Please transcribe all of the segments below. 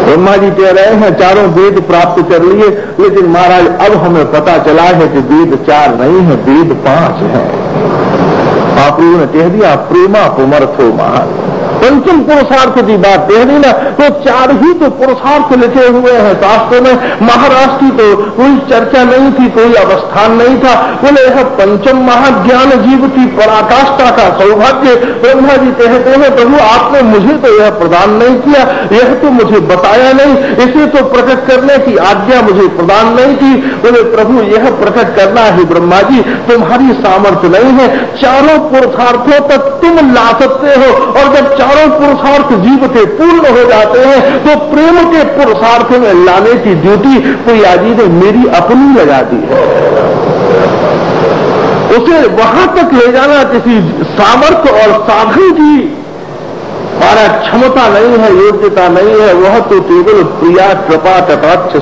ब्रह्मा जी कह रहे हैं चारों वेद प्राप्त कर लिए, लेकिन महाराज अब हमें पता चला है कि वेद 4 नहीं है, वेद 5 है। महाप्रभु ने कह दिया प्रेमा पुमर्थो महान, पंचम पुरुषार्थ की बात कह दी ना, तो 4 ही तो पुरुषार्थ लिखे हुए हैं शास्त्र में। महाराज की तो कोई चर्चा नहीं थी, कोई अवस्थान नहीं था। बोले यह पंचम महाज्ञान जीव की पराकाष्ठा का सौभाग्य। ब्रह्मा जी कहते हैं प्रभु आपने मुझे तो यह प्रदान नहीं किया, यह तो मुझे बताया नहीं, इसे तो प्रकट करने की आज्ञा मुझे प्रदान नहीं की। बोले प्रभु यह प्रकट करना ही ब्रह्मा जी तुम्हारी सामर्थ्य नहीं है, चारों पुरुषार्थों तक तुम ला सकते हो, और जब चारों पुरुषार्थ जीव के पूर्ण हो जाते हैं तो प्रेम के पुरुषार्थ में लाने की ड्यूटी प्रिया जी ने मेरी अपनी लगा दी है। उसे वहां तक ले जाना किसी सामर्थ्य और साधन की हमारा क्षमता नहीं है, योग्यता नहीं है, वह तो केवल प्रिया कृपा कटाक्ष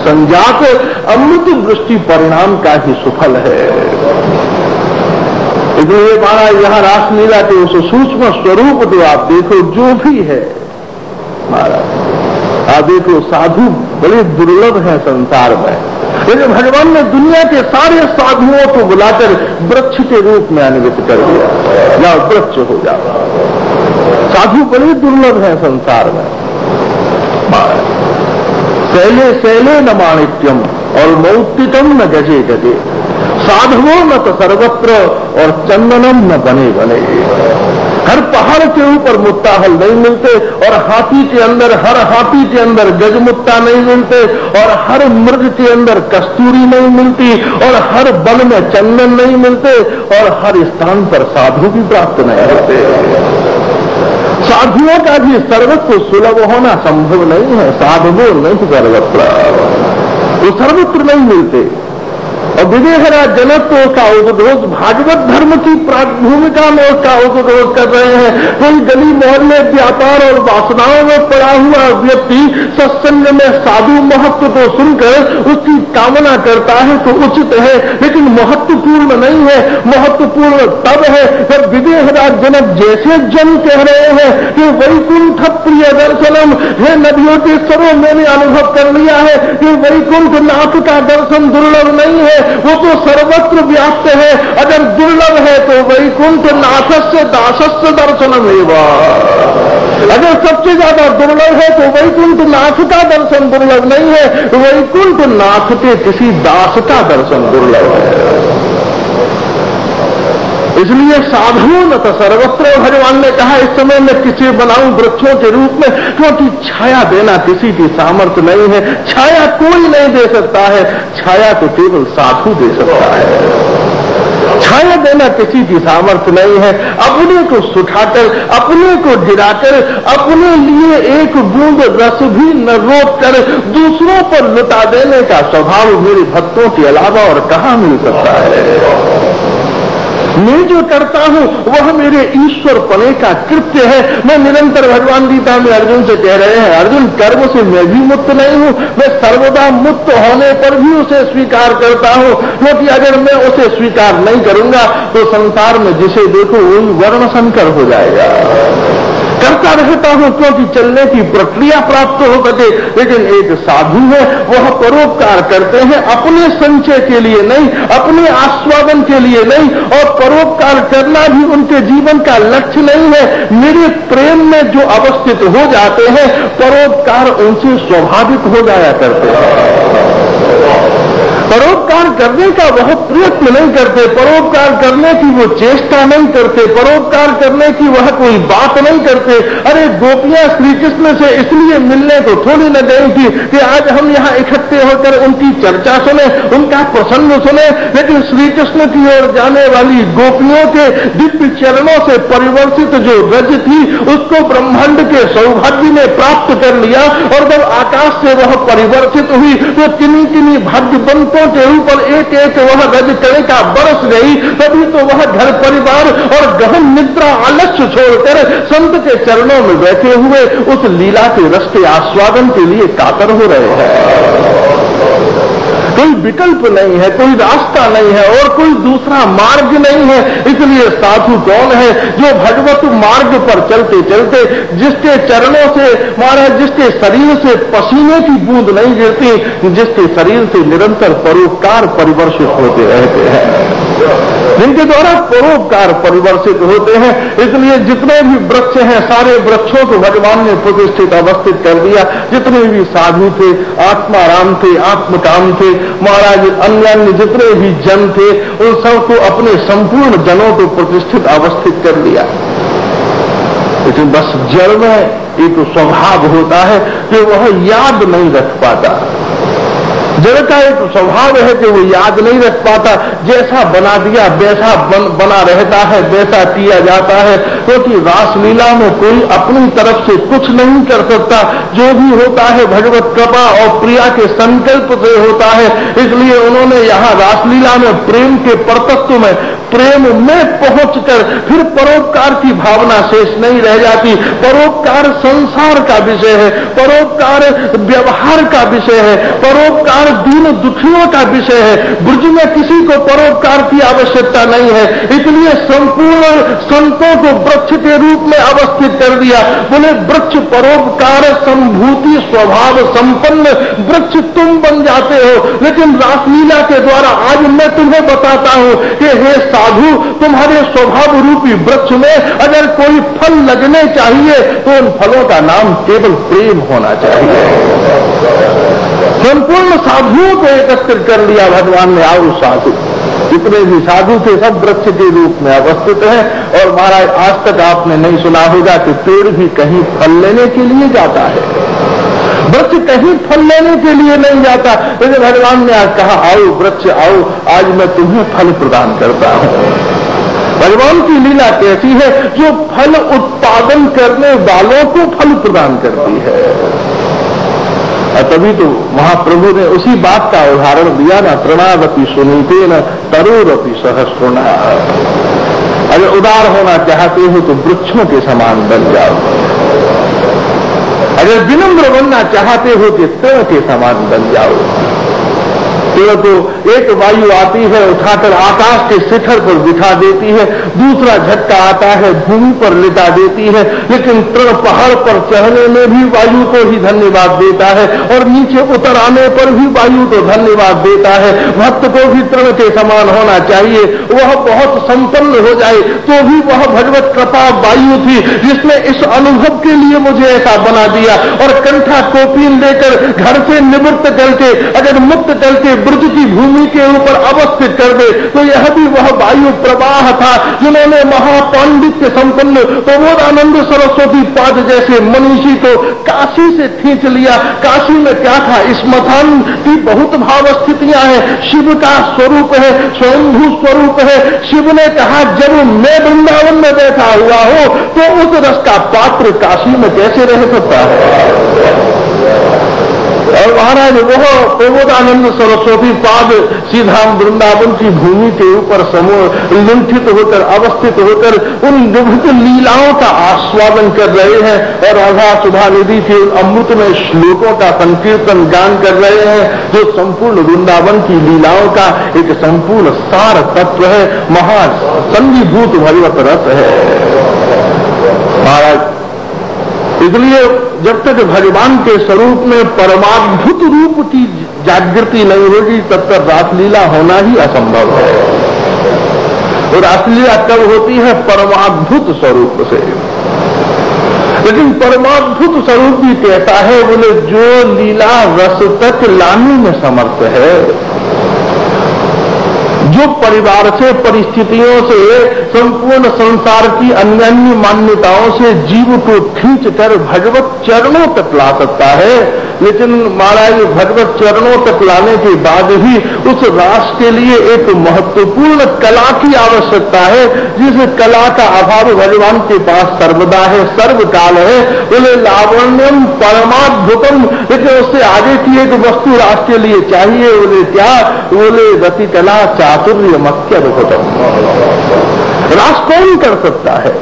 संजात अमृत वृष्टि परिणाम का ही सुफल है। इसलिए महाराज यहां रासलीला के उस सूक्ष्म स्वरूप तो आप देखो जो भी है महाराज, आप देखो साधु बड़े दुर्लभ हैं संसार में, लेकिन भगवान ने दुनिया के सारे साधुओं को बुलाकर वृक्ष के रूप में अन्वित कर दिया, या वृक्ष हो जाओ। साधु बड़े दुर्लभ हैं संसार में। शैले शैले न माणिक्यम और मौक्तिकम न गजे गजे, साधवो न तो सर्वत्र और चंदनम न बने बने। हर पहाड़ के ऊपर मुत्ताहल नहीं मिलते, और हाथी के अंदर हर हाथी के अंदर गजमुत्ता नहीं मिलते, और हर मृग के अंदर कस्तूरी नहीं मिलती, और हर वन में चंदन नहीं मिलते, और हर स्थान पर साधु भी प्राप्त नहीं होते। साधुओं का भी सर्वत्र सुलभ होना संभव नहीं है। साधुओं नहीं सर्वत्र, वो सर्वत्र नहीं मिलते। और विदेहराज जनक तो उसका उपदेश भागवत धर्म की भूमिका में उसका उपदेश कर रहे हैं। कोई गली मोहल्ले व्यापार और वासनाओं में पड़ा हुआ व्यक्ति सत्संग में साधु महत्व को सुनकर उसकी कामना करता है तो उचित है, लेकिन महत्वपूर्ण नहीं है। महत्वपूर्ण तब है जब विदेहराज जनक जैसे जन कह रहे हैं कि वैकुंठ प्रिय दर्शनम, हे नदियों के स्वरों मैंने अनुभव कर लिया है कि वैकुंठ नाथ का दर्शन दुर्लभ नहीं है, वो तो सर्वत्र व्याप्त है। अगर दुर्लभ है तो वैकुंठ नाथस्य दासस्य दर्शनमेवा। अगर सबसे ज्यादा दुर्लभ है तो वैकुंठ नाथ का दर्शन दुर्लभ नहीं है, वैकुंठ नाथ के किसी दास का दर्शन दुर्लभ है। इसलिए साधु न तो सर्वत्र, भगवान ने कहा इस समय मैं किसे बनाऊं वृक्षों के रूप में, क्योंकि छाया देना किसी की सामर्थ्य नहीं है। छाया कोई नहीं दे सकता है, छाया तो केवल साधु दे सकता है। छाया देना किसी की सामर्थ्य नहीं है। अपने को सुखाकर, अपने को गिराकर, अपने लिए एक बूंद रस भी न रोक कर दूसरों पर लुटा देने का स्वभाव मेरे भक्तों के अलावा और कहां मिल सकता है। मैं जो करता हूं वह मेरे ईश्वर पने का कृत्य है। मैं निरंतर भगवान गीता में अर्जुन से कह रहे हैं, अर्जुन कर्म से मैं भी मुक्त नहीं हूं, मैं सर्वदा मुक्त होने पर भी उसे स्वीकार करता हूं, क्योंकि अगर मैं उसे स्वीकार नहीं करूंगा तो संसार में जिसे देखो वही वर्ण संकर हो जाएगा। करता रहता हूं क्योंकि चलने की प्रक्रिया प्राप्त हो सके। लेकिन एक साधु है, वह परोपकार करते हैं अपने संचय के लिए नहीं, अपने आस्वादन के लिए नहीं, और परोपकार करना भी उनके जीवन का लक्ष्य नहीं है। मेरे प्रेम में जो अवस्थित हो जाते हैं परोपकार उनसे स्वाभाविक हो जाया करते हैं। परोपकार करने का वह प्रयत्न नहीं करते, परोपकार करने की वो चेष्टा नहीं करते, परोपकार करने की वह कोई बात नहीं करते। अरे गोपियां श्री कृष्ण से इसलिए मिलने को थोड़ी न गई थी कि आज हम यहाँ इकट्ठे होकर उनकी चर्चा सुने, उनका प्रसंग सुने, लेकिन श्री कृष्ण की ओर जाने वाली गोपियों के दिव्य चरणों से परिवर्तित जो रज थी उसको ब्रह्मांड के सौभाग्य ने प्राप्त कर लिया। और जब आकाश से वह परिवर्तित हुई तो किन्हीं किन्हीं भाग्यवंतों के ऊपर एक एक वह रज कणिका बरस गई। तभी तो वह घर परिवार और गहन निद्रा आलस्य छोड़कर संत के चरणों में बैठे हुए उस लीला के रस के आस्वादन के लिए कातर हो रहे हैं। कोई विकल्प नहीं है, कोई रास्ता नहीं है और कोई दूसरा मार्ग नहीं है। इसलिए साधु कौन है? जो भगवत मार्ग पर चलते चलते जिसके चरणों से महाराज, जिसके शरीर से पसीने की बूंद नहीं गिरती, जिसके शरीर से निरंतर परोपकार परिवर्षित होते रहते हैं, जिनके द्वारा परोपकार परिवर्षित होते हैं। इसलिए जितने भी वृक्ष हैं, सारे वृक्षों को भगवान ने प्रतिष्ठित अवस्थित कर दिया। जितने भी साधु थे, आत्माराम थे, आत्मकाम थे, महाराज अन्य जितने भी जन थे, उन सबको अपने संपूर्ण जनों को प्रतिष्ठित अवस्थित कर दिया। लेकिन बस जड़ में एक स्वभाव होता है कि वह याद नहीं रख पाता। जड़ का एक स्वभाव है कि वो याद नहीं रख पाता। जैसा बना दिया वैसा बना रहता है, वैसा किया जाता है, क्योंकि रासलीला में कोई अपनी तरफ से कुछ नहीं कर सकता। जो भी होता है भगवत कृपा और प्रिया के संकल्प से होता है। इसलिए उन्होंने यहाँ रासलीला में प्रेम के परतत्व में, प्रेम में पहुंचकर फिर परोपकार की भावना शेष नहीं रह जाती। परोपकार संसार का विषय है, परोपकार व्यवहार का विषय है, परोपकार दीन दुखियों का विषय है। ब्रज में किसी को परोपकार की आवश्यकता नहीं है। इसलिए संपूर्ण संतों को वृक्ष के रूप में अवस्थित कर दिया। बोले वृक्ष परोपकार संभूति स्वभाव संपन्न वृक्ष तुम बन जाते हो। लेकिन रासलीला के द्वारा आज मैं तुम्हें बताता हूं कि हे साधु, तुम्हारे स्वभाव रूपी वृक्ष में अगर कोई फल लगने चाहिए तो उन फलों का नाम केवल प्रेम होना चाहिए। संपूर्ण साधुओं को एकत्रित कर लिया भगवान ने। आओ साधु, जितने भी साधु थे सब वृक्ष के रूप में अवस्थित हैं। और महाराज आज तक आपने नहीं सुना होगा कि पेड़ भी कहीं फल लेने के लिए जाता है, वृक्ष कहीं फल लेने के लिए नहीं जाता। लेकिन भगवान ने आज कहा आओ वृक्ष आओ, आज मैं तुम्हें फल प्रदान करता हूं। भगवान की लीला कैसी है? जो फल उत्पादन करने वालों को फल प्रदान करती है। और तभी तो महाप्रभु ने उसी बात का उदाहरण दिया ना, तृणावती सुनीते न तरोरपि सहस्रुणा। अगर उदार होना चाहते हो तो वृक्षों के समान बन जाओ, अगर विनम्र बनना चाहते हो तो तृण के समान बन जाओ। तो एक वायु आती है उठाकर आकाश के शिखर पर बिठा देती है, दूसरा झटका आता है भूमि पर लिटा देती है। लेकिन तृण पहाड़ पर चढ़ने में भी वायु को ही धन्यवाद देता है और नीचे उतर आने पर भी वायु को धन्यवाद देता है। भक्त को भी तृण के समान होना चाहिए। वह बहुत संपन्न हो जाए तो भी वह भगवत कृपा वायु थी जिसने इस अनुभव के लिए मुझे ऐसा बना दिया। और कंठा कोपीन लेकर घर से निवृत्त करके अगर मुक्त करके ब्रज की भूमि के ऊपर अवस्थित कर दे तो यह भी वह वायु प्रवाह था जिन्होंने महापांडित्य संपन्न प्रबोधानंद सरस्वती पाद जैसे मनीषी को काशी से खींच लिया। काशी में क्या था? स्मशान की बहुत भाव स्थितियां हैं। शिव का स्वरूप है, स्वयंभू स्वरूप है। शिव ने कहा जब मैं वृंदावन में बैठा हुआ हो तो उस रस का पात्र काशी में कैसे रह सकता है? और महाराज वह प्रबोधानंद सरस्वती पाद सीधा वृंदावन की भूमि के ऊपर समूह लुंठित होकर अवस्थित होकर उन विभिन्न लीलाओं का आस्वादन कर रहे हैं और राधा सुधा निधि के अमृत में श्लोकों का संकीर्तन गान कर रहे हैं जो संपूर्ण वृंदावन की लीलाओं का एक संपूर्ण सार तत्व है, महासंधिभूत भगवत रस है महाराज। इसलिए जब तक भगवान के स्वरूप में परमाद्भुत रूप की जागृति नहीं होगी तब तक रासलीला होना ही असंभव है। और रासलीला कब होती है? परमाद्भुत स्वरूप से। लेकिन परमाद्भुत स्वरूप भी कैसा है? बोले जो लीला रस तक लाने में समर्थ है, जो परिवार से, परिस्थितियों से, संपूर्ण संसार की अन्य मान्यताओं से जीव को खींचकर भगवत चरणों तक ला सकता है। लेकिन महाराज भगवत चरणों तक लाने के बाद ही उस रास के लिए एक महत्वपूर्ण कला की आवश्यकता है, जिस कला का अभाव भगवान के पास सर्वदा है, सर्वकाल है। बोले लावण्यम परमाद्भुतम, लेकिन उससे आगे की एक वस्तु रास के लिए चाहिए। बोले क्या? बोले रति कला चातुर्य मक्यद्भुतम। रास कौन कर सकता है?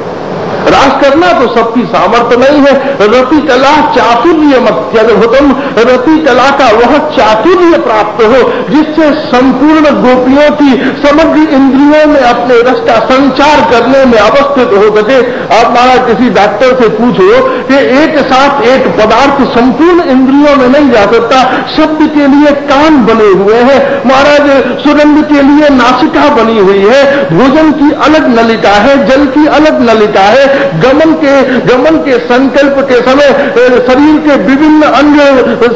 रास करना तो सबकी सामर्थ्य नहीं है। रति कला चातुर्य मत्यद्भुतम, रति कला का वह चातुर्य प्राप्त हो जिससे संपूर्ण गोपियों की समग्र इंद्रियों में अपने रस का संचार करने में अवस्थित हो सके। आप महाराज किसी डॉक्टर से पूछो कि एक साथ एक पदार्थ संपूर्ण इंद्रियों में नहीं जा सकता। शब्द के लिए कान बने हुए हैं महाराज, सुगंध के लिए नासिका बनी हुई है, भोजन की अलग नलिका है, जल की अलग नलिका है, गमन के संकल्प के समय शरीर के विभिन्न अंग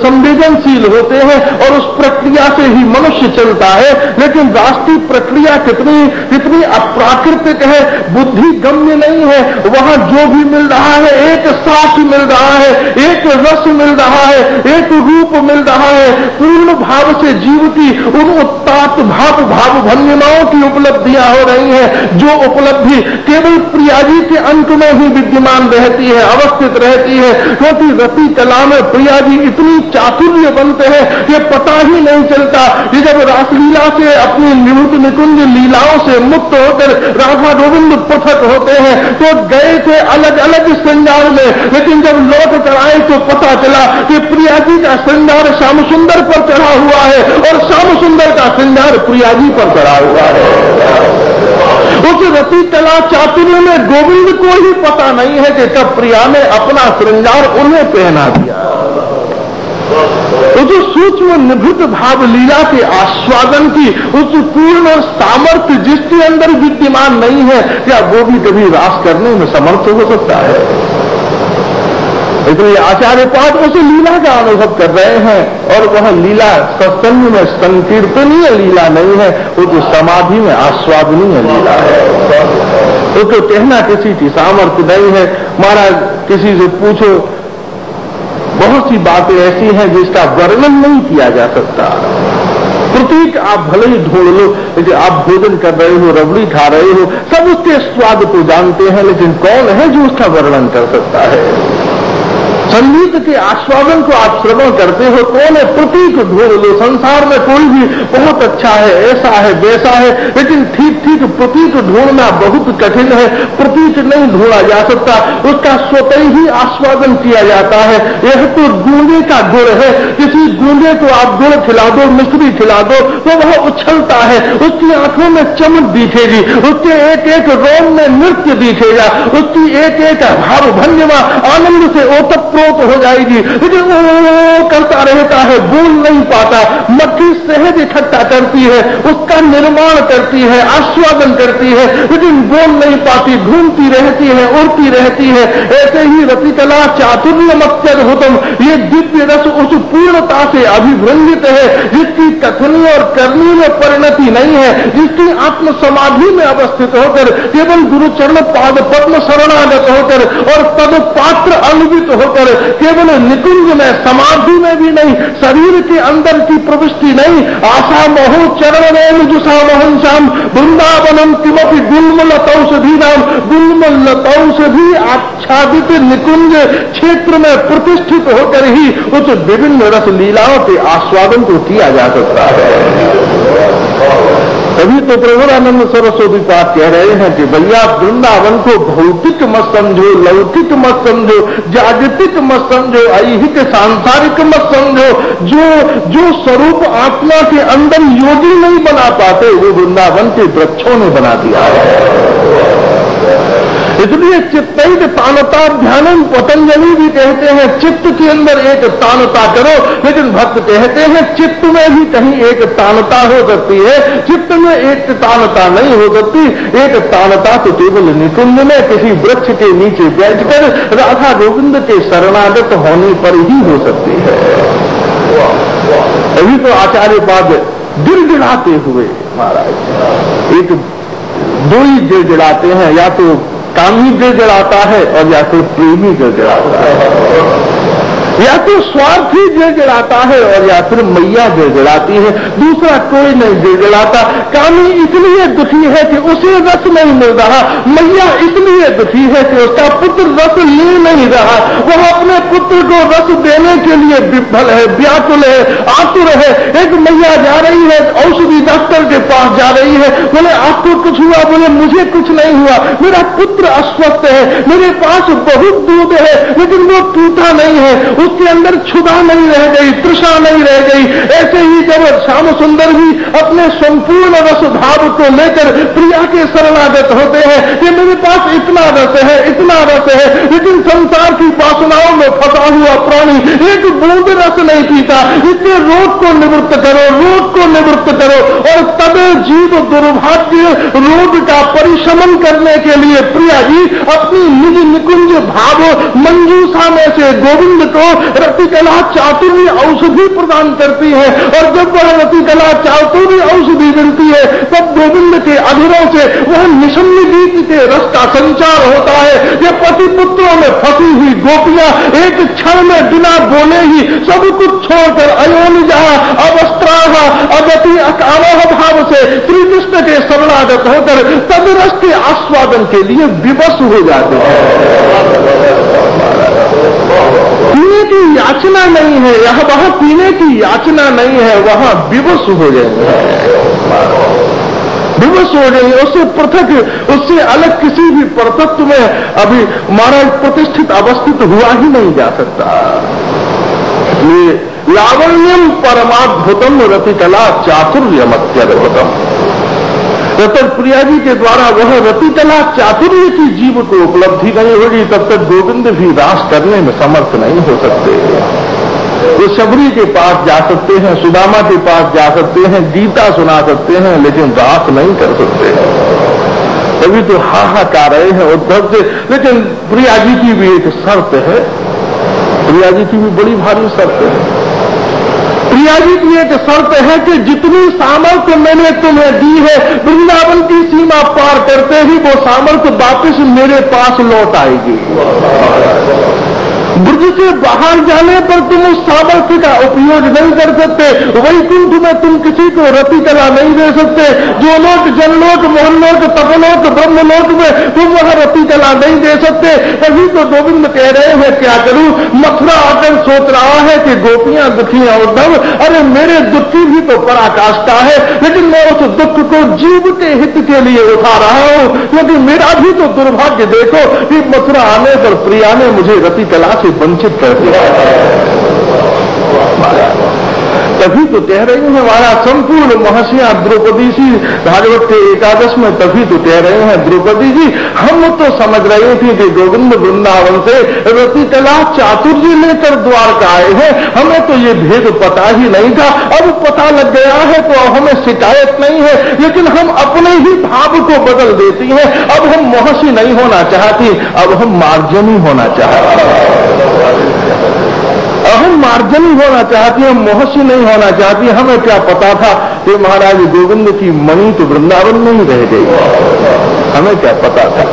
संवेदनशील होते हैं और उस प्रक्रिया से ही मनुष्य चलता है। लेकिन राष्ट्रीय प्रक्रिया कितनी अप्राकृतिक है, बुद्धि गम्य नहीं है। वहां जो भी मिल रहा है एक साथ मिल रहा है, एक रस मिल रहा है, एक रूप मिल रहा है। पूर्ण भाव से जीव की उन उत्तात भाव भंजनाओं की उपलब्धियां हो रही हैं, जो उपलब्धि केवल प्रियाजी के अंक में ही विद्यमान रहती है, अवस्थित रहती है। क्योंकि रति कला में प्रियाजी इतनी चातुर्य बनते हैं कि पता ही नहीं चलता कि जब रासलीला से अपनी निवृत्त निकुंज लीलाओं से मुक्त होकर राधा गोविंद पृथक होते हैं तो गए थे अलग अलग श्रृंगार में, लेकिन जब लौट कर आए तो पता चला कि प्रियाजी का श्रृंगार श्याम सुंदर पर चढ़ा हुआ है और श्याम सुंदर का श्रृंगार प्रियाजी पर चढ़ा हुआ है। उस रति कला चातुर्य में गोविंद को ही पता नहीं है कि कब प्रिया ने अपना श्रृंगार उन्हें पहना दिया। तो जो सूक्ष्म निभृत भाव लीला के आस्वादन की उस पूर्ण सामर्थ्य जिसके अंदर विद्यमान नहीं है, क्या वो भी कभी रास करने में समर्थ हो सकता है? इसलिए आचार्य पाद उस लीला का अनुभव कर रहे हैं और वह लीला सत्संग में संकीर्तनीय लीला नहीं है, वो तो समाधि में आस्वादनीय लीला है। वो तो कहना किसी की सामर्थ्य नहीं है। महाराज किसी से पूछो, बहुत सी बातें ऐसी हैं जिसका वर्णन नहीं किया जा सकता। प्रतीक आप भले ही ढूंढ लो, लेकिन आप भोजन कर रहे हो, रबड़ी खा रहे हो, सब उसके स्वाद को जानते हैं, लेकिन कौन है जो उसका वर्णन कर सकता है? संगीत के आस्वादन को आप श्रवण करते हो, कौन है? प्रतीक ढूंढ लो। संसार में कोई भी बहुत अच्छा है, ऐसा है, वैसा है, लेकिन ठीक प्रतीक ढूंढना बहुत कठिन है। प्रतीक नहीं ढूंढा जा सकता, उसका स्वतः ही आस्वादन किया जाता है। यह तो गूंगे का गुण है। किसी गूंगे को आप गुड़ खिला दो, मिश्री खिला दो, तो वह उछलता है, उसकी आंखों में चमक दिखेगी, उसके एक एक रोम में नृत्य दिखेगा, उसकी एक एक भाव भंगिमा आनंद से ओतप्रोत हो जाएगी, लेकिन वो करता रहता है, बोल नहीं पाता। मक्खी शहद इकट्ठा करती है, उसका निर्माण करती है, आस्वादन करती है, लेकिन बोल नहीं पाती, घूमती रहती है, उड़ती रहती है। ऐसे ही रति कला चातुर्य मत्यद्भुतम, ये दिव्य रस उस पूर्णता से अभिव्यंजित है जिसकी कथनी और करनी में परिणति नहीं है, जिसकी आत्म समाधि में अवस्थित होकर केवल गुरु चरण पाद पद्म शरणागत होकर और तद पात्र अन्वित होकर केवल निकुंज में, समाधि में भी नहीं, शरीर के अंदर की प्रविष्टि नहीं। आशा महो चरण जुषा मोहन श्याम वृंदावनम किमपि गुल्मलतौषधि नाम, गुल्मलतौषधि आच्छादित निकुंज क्षेत्र में प्रतिष्ठित होकर ही उस विभिन्न रस लीलाओं के आस्वादन को किया जा सकता है। तभी तो प्रभुरानंद सरस्वती पाद कह रहे हैं कि भैया वृंदावन को भौतिक मत समझो, लौकिक मत समझो, जागतिक मत समझो, ऐहिक सांसारिक मत समझो। जो स्वरूप आत्मा के अंदर योगी नहीं बना पाते, वो वृंदावन के वृक्षों ने बना दिया है। इसलिए चित्तैक तानता ध्यानम पतंजलि भी कहते हैं, चित्त के अंदर एक तानता करो। लेकिन भक्त कहते हैं चित्त में भी कहीं एक तानता हो सकती है, चित्त में एक तानता नहीं हो सकती। एक तानता तो केवल निकुंज में किसी वृक्ष के नीचे बैठकर राधा गोविंद के शरणागत होने पर ही हो सकती है। अभी तो आचार्य पाद गिड़गिड़ाते हुए महाराज एक दो ही गिड़गिड़ाते हैं, या तो कामी गिड़गिड़ाता है और या तो प्रेमी गिड़गिड़ाता है। या तो स्वार्थी गिड़गिड़ाता है और या फिर मैया गिड़गिड़ाती है, दूसरा कोई नहीं गिड़गिड़ाता। कामी इसलिए दुखी है कि उसे रस नहीं मिल रहा, मैया इसलिए दुखी है कि उसका पुत्र रस ले नहीं रहा। वह अपने पुत्र को रस देने के लिए विफल है, व्याकुल है, आतुर है। एक मैया जा रही है, औषधि डॉक्टर के पास जा रही है, बोले आपको कुछ हुआ? बोले मुझे कुछ नहीं हुआ, मेरा पुत्र अस्वस्थ है, मेरे पास बहुत दूध है लेकिन वो टूटा नहीं है, उसके अंदर क्षुधा नहीं रह गई, तृषा नहीं रह गई। ऐसे ही जब श्याम सुंदर भी अपने संपूर्ण रस भाव को लेकर प्रिया के शरणागत होते हैं कि मेरे पास इतना रस है, इतना रस है, लेकिन संसार की वासनाओं में फंसा हुआ प्राणी एक बूंद रस नहीं पीता, इसके रोग को निवृत्त करो, रोग को निवृत्त करो। और तब जीव दुर्भाग्य रोग का परिशमन करने के लिए प्रिया जी अपनी निज निकुंज भाव मंजूषा में से गोविंद को रतिकला चातुर्य औषधि प्रदान करती है। और जब वह रतिकला चातुर्य औषधि मिलती है तब गोविंद के अधरों से वह निशम्य गीत के रस का संचार होता है। ये पति पुत्रों में फंसी हुई गोपियां एक क्षण में बिना बोले ही सब कुछ छोड़कर अयोनिजा अवस्त्राह अगति अकामह भाव से श्री कृष्ण के शरणागत होकर तद रस के आस्वादन के लिए विवश हो जाते हैं। पीने की याचना नहीं है, यह वहां पीने की याचना नहीं है, वहां विवश हो जाएंगे, विवश हो जाएंगे। उससे पृथक, उससे अलग किसी भी परतत्व में अभी महाराज प्रतिष्ठित अवस्थित हुआ ही नहीं जा सकता। इसलिए लावण्यम परमाद्भुतम रतिकला चातुर्यम अत्यद्भुतम। जब तक प्रिया जी के द्वारा वह रतिकला चातुर्य की जीव को उपलब्धि नहीं होगी तब तक गोविंद भी रास करने में समर्थ नहीं हो सकते। वो शबरी के पास जा सकते हैं, सुदामा के पास जा सकते हैं, गीता सुना सकते हैं, लेकिन रास नहीं कर सकते। तभी तो हाहाकार रहे हैं उद्धव से। लेकिन प्रिया जी की भी एक शर्त है, प्रिया जी की भी बड़ी भारी शर्त है। प्रिया जी की एक शर्त है कि जितनी सामर्थ्य मैंने तुम्हें दी है वृंदावन की सीमा पार करते ही वो सामर्थ्य वापस मेरे पास लौट आएगी। ब्रज से बाहर जाने पर तुम उस सामर्थ्य का उपयोग नहीं कर सकते। वैकुंठ में तुम किसी को रतिकला नहीं दे सकते। जो लोग जनलोक, मोहनलोक, तपलोक, ब्रह्मलोक में तुम वह रतिकला नहीं दे सकते। अभी तो गोविंद कह रहे हैं क्या करूं? मथुरा आकर सोच रहा है कि गोपियां दुखी हैं उद्धव, अरे मेरे दुख की भी तो पराकाष्ठा है, लेकिन मैं उस दुख को जीव के हित के लिए उठा रहा हूं, क्योंकि मेरा भी तो दुर्भाग्य देखो कि मथुरा आने पर प्रिया ने मुझे रतिकला से वंचित कर दिया। तभी तो कह रही हैं महाराज संपूर्ण महर्षियां द्रौपदी जी भागवत के एकादश में तभी तो कह रहे हैं द्रौपदी जी हम तो समझ रहे थे कि गोविंद वृंदावन से रतिकला चातुर्य लेकर द्वारका आए हैं, हमें तो ये भेद पता ही नहीं था। अब पता लग गया है तो अब हमें शिकायत नहीं है, लेकिन हम अपने ही भाव को बदल देती हैं। अब हम महर्षि नहीं होना चाहती, अब हम मार्जनी होना चाहते हैं। हम मार्जनी होना चाहती है, महर्षि नहीं होना चाहती। हमें क्या पता था कि महाराज गोविंद की मणि तो वृंदावन में ही रह गई, हमें क्या पता था।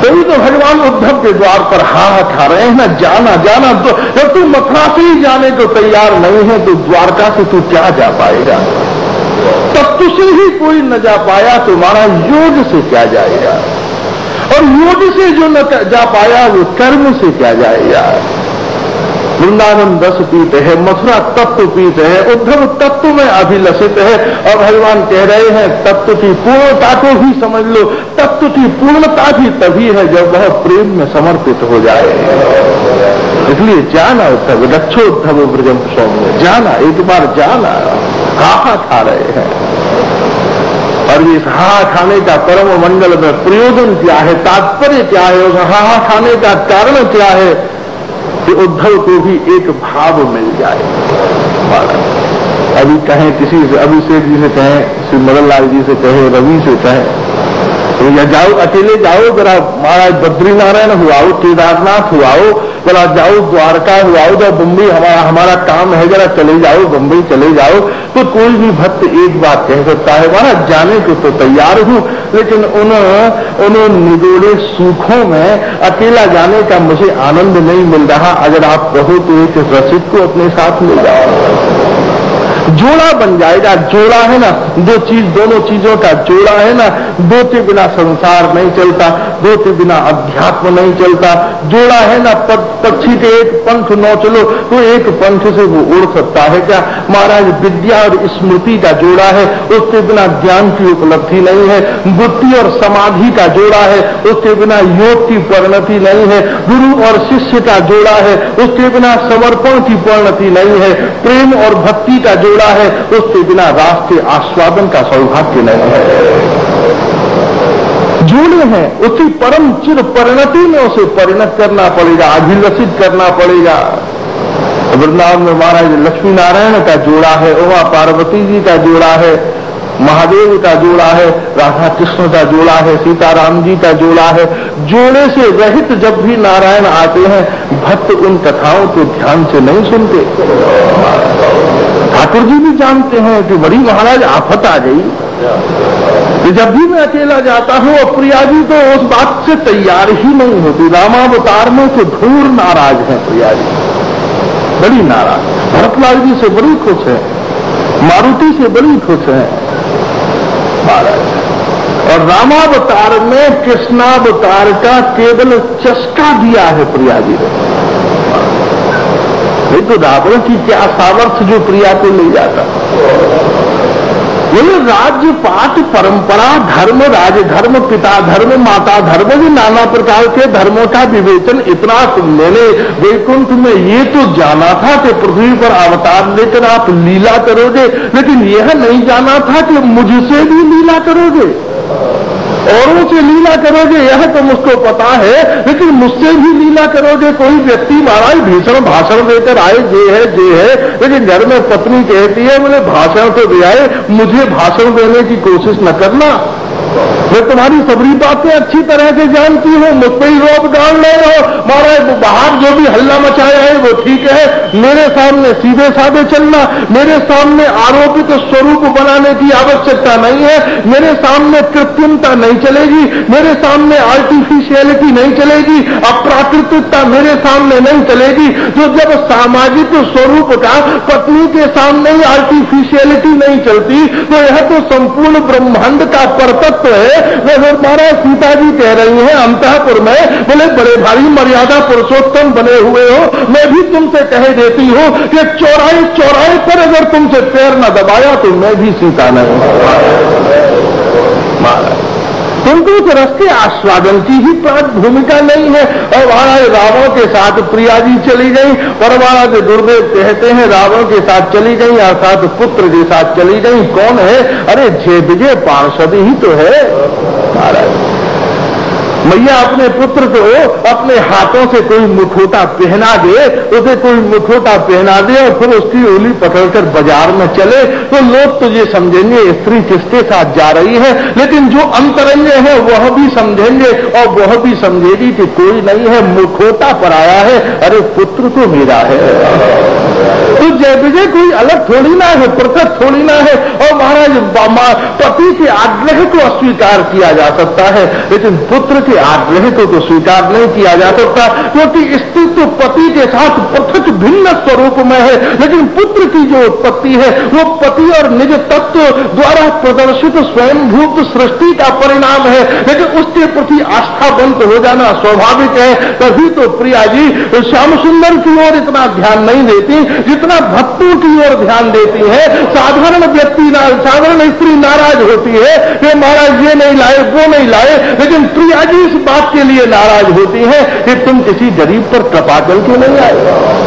तभी तो भगवान उद्धव के द्वार पर हाथ खा रहे हैं ना, जाना जाना। तो जब तू मथुरा से ही जाने को तैयार नहीं है तो द्वारका से तू क्या जा पाएगा? तब तुझसे ही कोई न जा पाया तो महाराज योग से क्या जाएगा? और योग से जो न जा पाया वो कर्म से क्या जाएगा? वृंदावन रस पीत है, मथुरा तत्व पीत है, उद्धव तत्व में अभिलषित है। और भगवान कह रहे हैं तत्व की पूर्णता को भी समझ लो। तत्व की पूर्णता भी तभी है जब वह प्रेम में समर्पित हो जाए। इसलिए जाना उद्धव, रक्षोद्धव ब्रजम सौम्य, जाना, एक बार जाना। हाहा खा रहे हैं और इस हाहा खाने का परम मंडल में प्रयोजन क्या है, तात्पर्य क्या है, उस हाहा खाने का कारण क्या है कि उद्धव को भी एक भाव मिल जाए। अभी कहें किसी से, अभिषेक जी से कहें, श्री मदन लाल जी से कहें, रवि से कहें तो या जाओ, अकेले जाओ, जरा महाराज बद्रीनारायण हुआओ, केदारनाथ हुआओ, बोला जाओ द्वारका आओ, जाओ बम्बई, हमारा काम है, जरा चले जाओ बम्बई चले जाओ। तो कोई भी भक्त एक बात कह सकता है, महाराज जाने को तो तैयार हूं, लेकिन उन निगोड़े सुखों में अकेला जाने का मुझे आनंद नहीं मिल रहा। अगर आप कहो तो एक रसिक को अपने साथ ले जाओ, जोड़ा बन जाएगा। जोड़ा है ना, दोनों चीजों का जोड़ा है ना, दो के बिना संसार नहीं चलता, दो के बिना अध्यात्म नहीं चलता। जोड़ा है ना, पक्षी के एक पंख नोचलो तो एक पंख से वो उड़ सकता है क्या? महाराज विद्या और स्मृति का जोड़ा है, उसके बिना ज्ञान की उपलब्धि नहीं है। बुद्धि और समाधि का जोड़ा है, उसके बिना योग की परिणति नहीं है। गुरु और शिष्य का जोड़ा है, उसके बिना समर्पण की परिणति नहीं है। प्रेम और भक्ति का जोड़ा है, उसके बिना रास के आस्वादन का सौभाग्य नहीं है। जोड़े हैं, उसी परम चिर परिणति में उसे परिणत करना पड़ेगा, अभिलषित करना पड़ेगा। वृंदावन में महाराज लक्ष्मी नारायण का जोड़ा है, उमा पार्वती जी का जोड़ा है, महादेव का जोड़ा है, राधा कृष्ण का जोड़ा है, सीताराम जी का जोड़ा है। जोड़े से रहित जब भी नारायण आते हैं, भक्त उन कथाओं को ध्यान से नहीं सुनते। ठाकुर जी भी जानते हैं कि बड़ी महाराज आफत आ गई, कि जब भी मैं अकेला जाता हूं, और प्रिया जी तो उस बात से तैयार ही नहीं होती। रामावतार में तो घोर नाराज है प्रिया जी, बड़ी नाराज। भरतलाल जी से बड़ी खुश है, मारुति से बड़ी खुश है महाराज। और रामावतार में कृष्णावतार का केवल चस्का दिया है प्रिया जी ने। तो रावण की क्या सामर्थ्य जो प्रिया को ले जाता। ये राज्य पाठ परंपरा धर्म, राजधर्म, पिता धर्म, माता धर्म, भी नाना प्रकार के धर्मों का विवेचन इतना मैंने वैकुंठ में ये तो जाना था कि पृथ्वी पर अवतार लेकर आप लीला करोगे, लेकिन यह नहीं जाना था कि मुझसे भी लीला करोगे, औरों से लीला करोगे, यह तो मुझको पता है, लेकिन मुझसे भी लीला करोगे। कोई व्यक्ति महाराज भीषण भाषण देकर आए, ये है, लेकिन घर में पत्नी कहती है बोले भाषण तो दे आए, मुझे भाषण देने की कोशिश न करना, मैं तुम्हारी सबरी बातें अच्छी तरह से जानती हूँ, मुझ पर ही रोब गाड़ ले रहो। महाराज बाहर जो भी हल्ला मचाया है वो ठीक है, मेरे सामने सीधे साधे चलना, मेरे सामने आरोपित स्वरूप बनाने की आवश्यकता नहीं है, मेरे सामने कृत्रिमता नहीं चलेगी, मेरे सामने आर्टिफिशियलिटी नहीं चलेगी, अप्राकृतिकता मेरे सामने नहीं चलेगी। जो जब सामाजिक स्वरूप का पत्नी के सामने ही आर्टिफिशियलिटी नहीं चलती, तो यह तो संपूर्ण ब्रह्मांड का परतत्व है। महाराज सीता जी कह रही हैं अंतःपुर में, बोले बड़े भारी मर्यादा पुरुषोत्तम बने हुए हो, मैं भी तुमसे कह देती हूँ कि चौराहे चौराहे पर अगर तुमसे पैर न दबाया तो मैं भी सीता नहीं। तुमको उस रस्ते आस्वादन की ही भूमिका नहीं है। और महाराज रावण के साथ प्रिया जी चली गई, पर महाराज गुरुदेव कहते हैं रावण के साथ चली गई, अर्थात पुत्र के साथ चली गई। कौन है? अरे जय विजय पार्षद ही तो है महाराज। मैया अपने पुत्र को अपने हाथों से कोई मुखौटा पहना दे, उसे कोई मुखौटा पहना दे और फिर उसकी उंगली पकड़कर बाजार में चले, तो लोग तो ये समझेंगे स्त्री किसके साथ जा रही है, लेकिन जो अंतरंगे हैं वह भी समझेंगे और वह भी समझेगी कि कोई नहीं है, मुखौटा पर आया है, अरे पुत्र तो मेरा है। तो जय विजय कोई अलग थोड़ी ना है, पृथक थोड़ी ना है। और महाराज पति के आग्रह को अस्वीकार किया जा सकता है, लेकिन पुत्र के आग्रह को तो स्वीकार नहीं किया जा सकता, क्योंकि स्त्री तो पति के साथ पृथक भिन्न स्वरूप में है, लेकिन पुत्र की जो उत्पत्ति है वो पति और निज तत्व द्वारा प्रदर्शित स्वयंभूत सृष्टि का परिणाम है। लेकिन उसके प्रति आस्थावंत हो जाना स्वाभाविक है। तभी तो प्रिया जी श्याम सुंदर की ओर इतना ध्यान नहीं देती जितना भक्तों की ओर ध्यान देती है। साधारण व्यक्ति साधारण स्त्री नाराज होती है कि महाराज ये नहीं लाए वो नहीं लाए, लेकिन प्रिया जी इस बात के लिए नाराज होती है कि तुम किसी गरीब पर कृपा करके नहीं आए,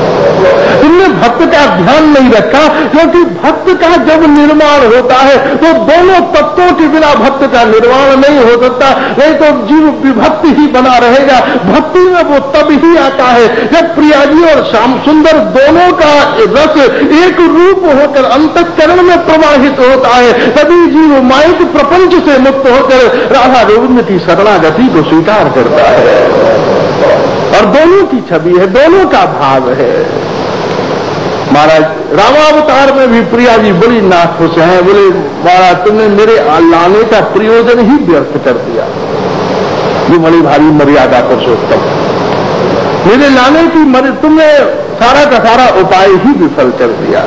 तुमने भक्त का ध्यान नहीं रखा। क्योंकि भक्त का जब निर्माण होता है तो दोनों तत्वों के बिना भक्त का निर्माण नहीं हो सकता, नहीं तो जीव विभक्त ही बना रहेगा। भक्ति में वो तब ही आता है जब प्रिया जी और श्याम सुंदर दोनों का रस एक रूप होकर अंतःकरण में प्रवाहित होता है, तभी जीव माइक प्रपंच से मुक्त होकर राधा गोविंद की शरणागति को स्वीकार करता है। और दोनों की छवि है, दोनों का भाव है। महाराज रामावतार में भी प्रिया जी बड़ी नाखुश हैं। बोले महाराज तुमने मेरे लाने का प्रयोजन ही व्यर्थ कर दिया। ये बड़ी भारी मर्यादा पुरुषोत्तम, मेरे लाने की तुमने सारा का सारा उपाय ही विफल कर दिया।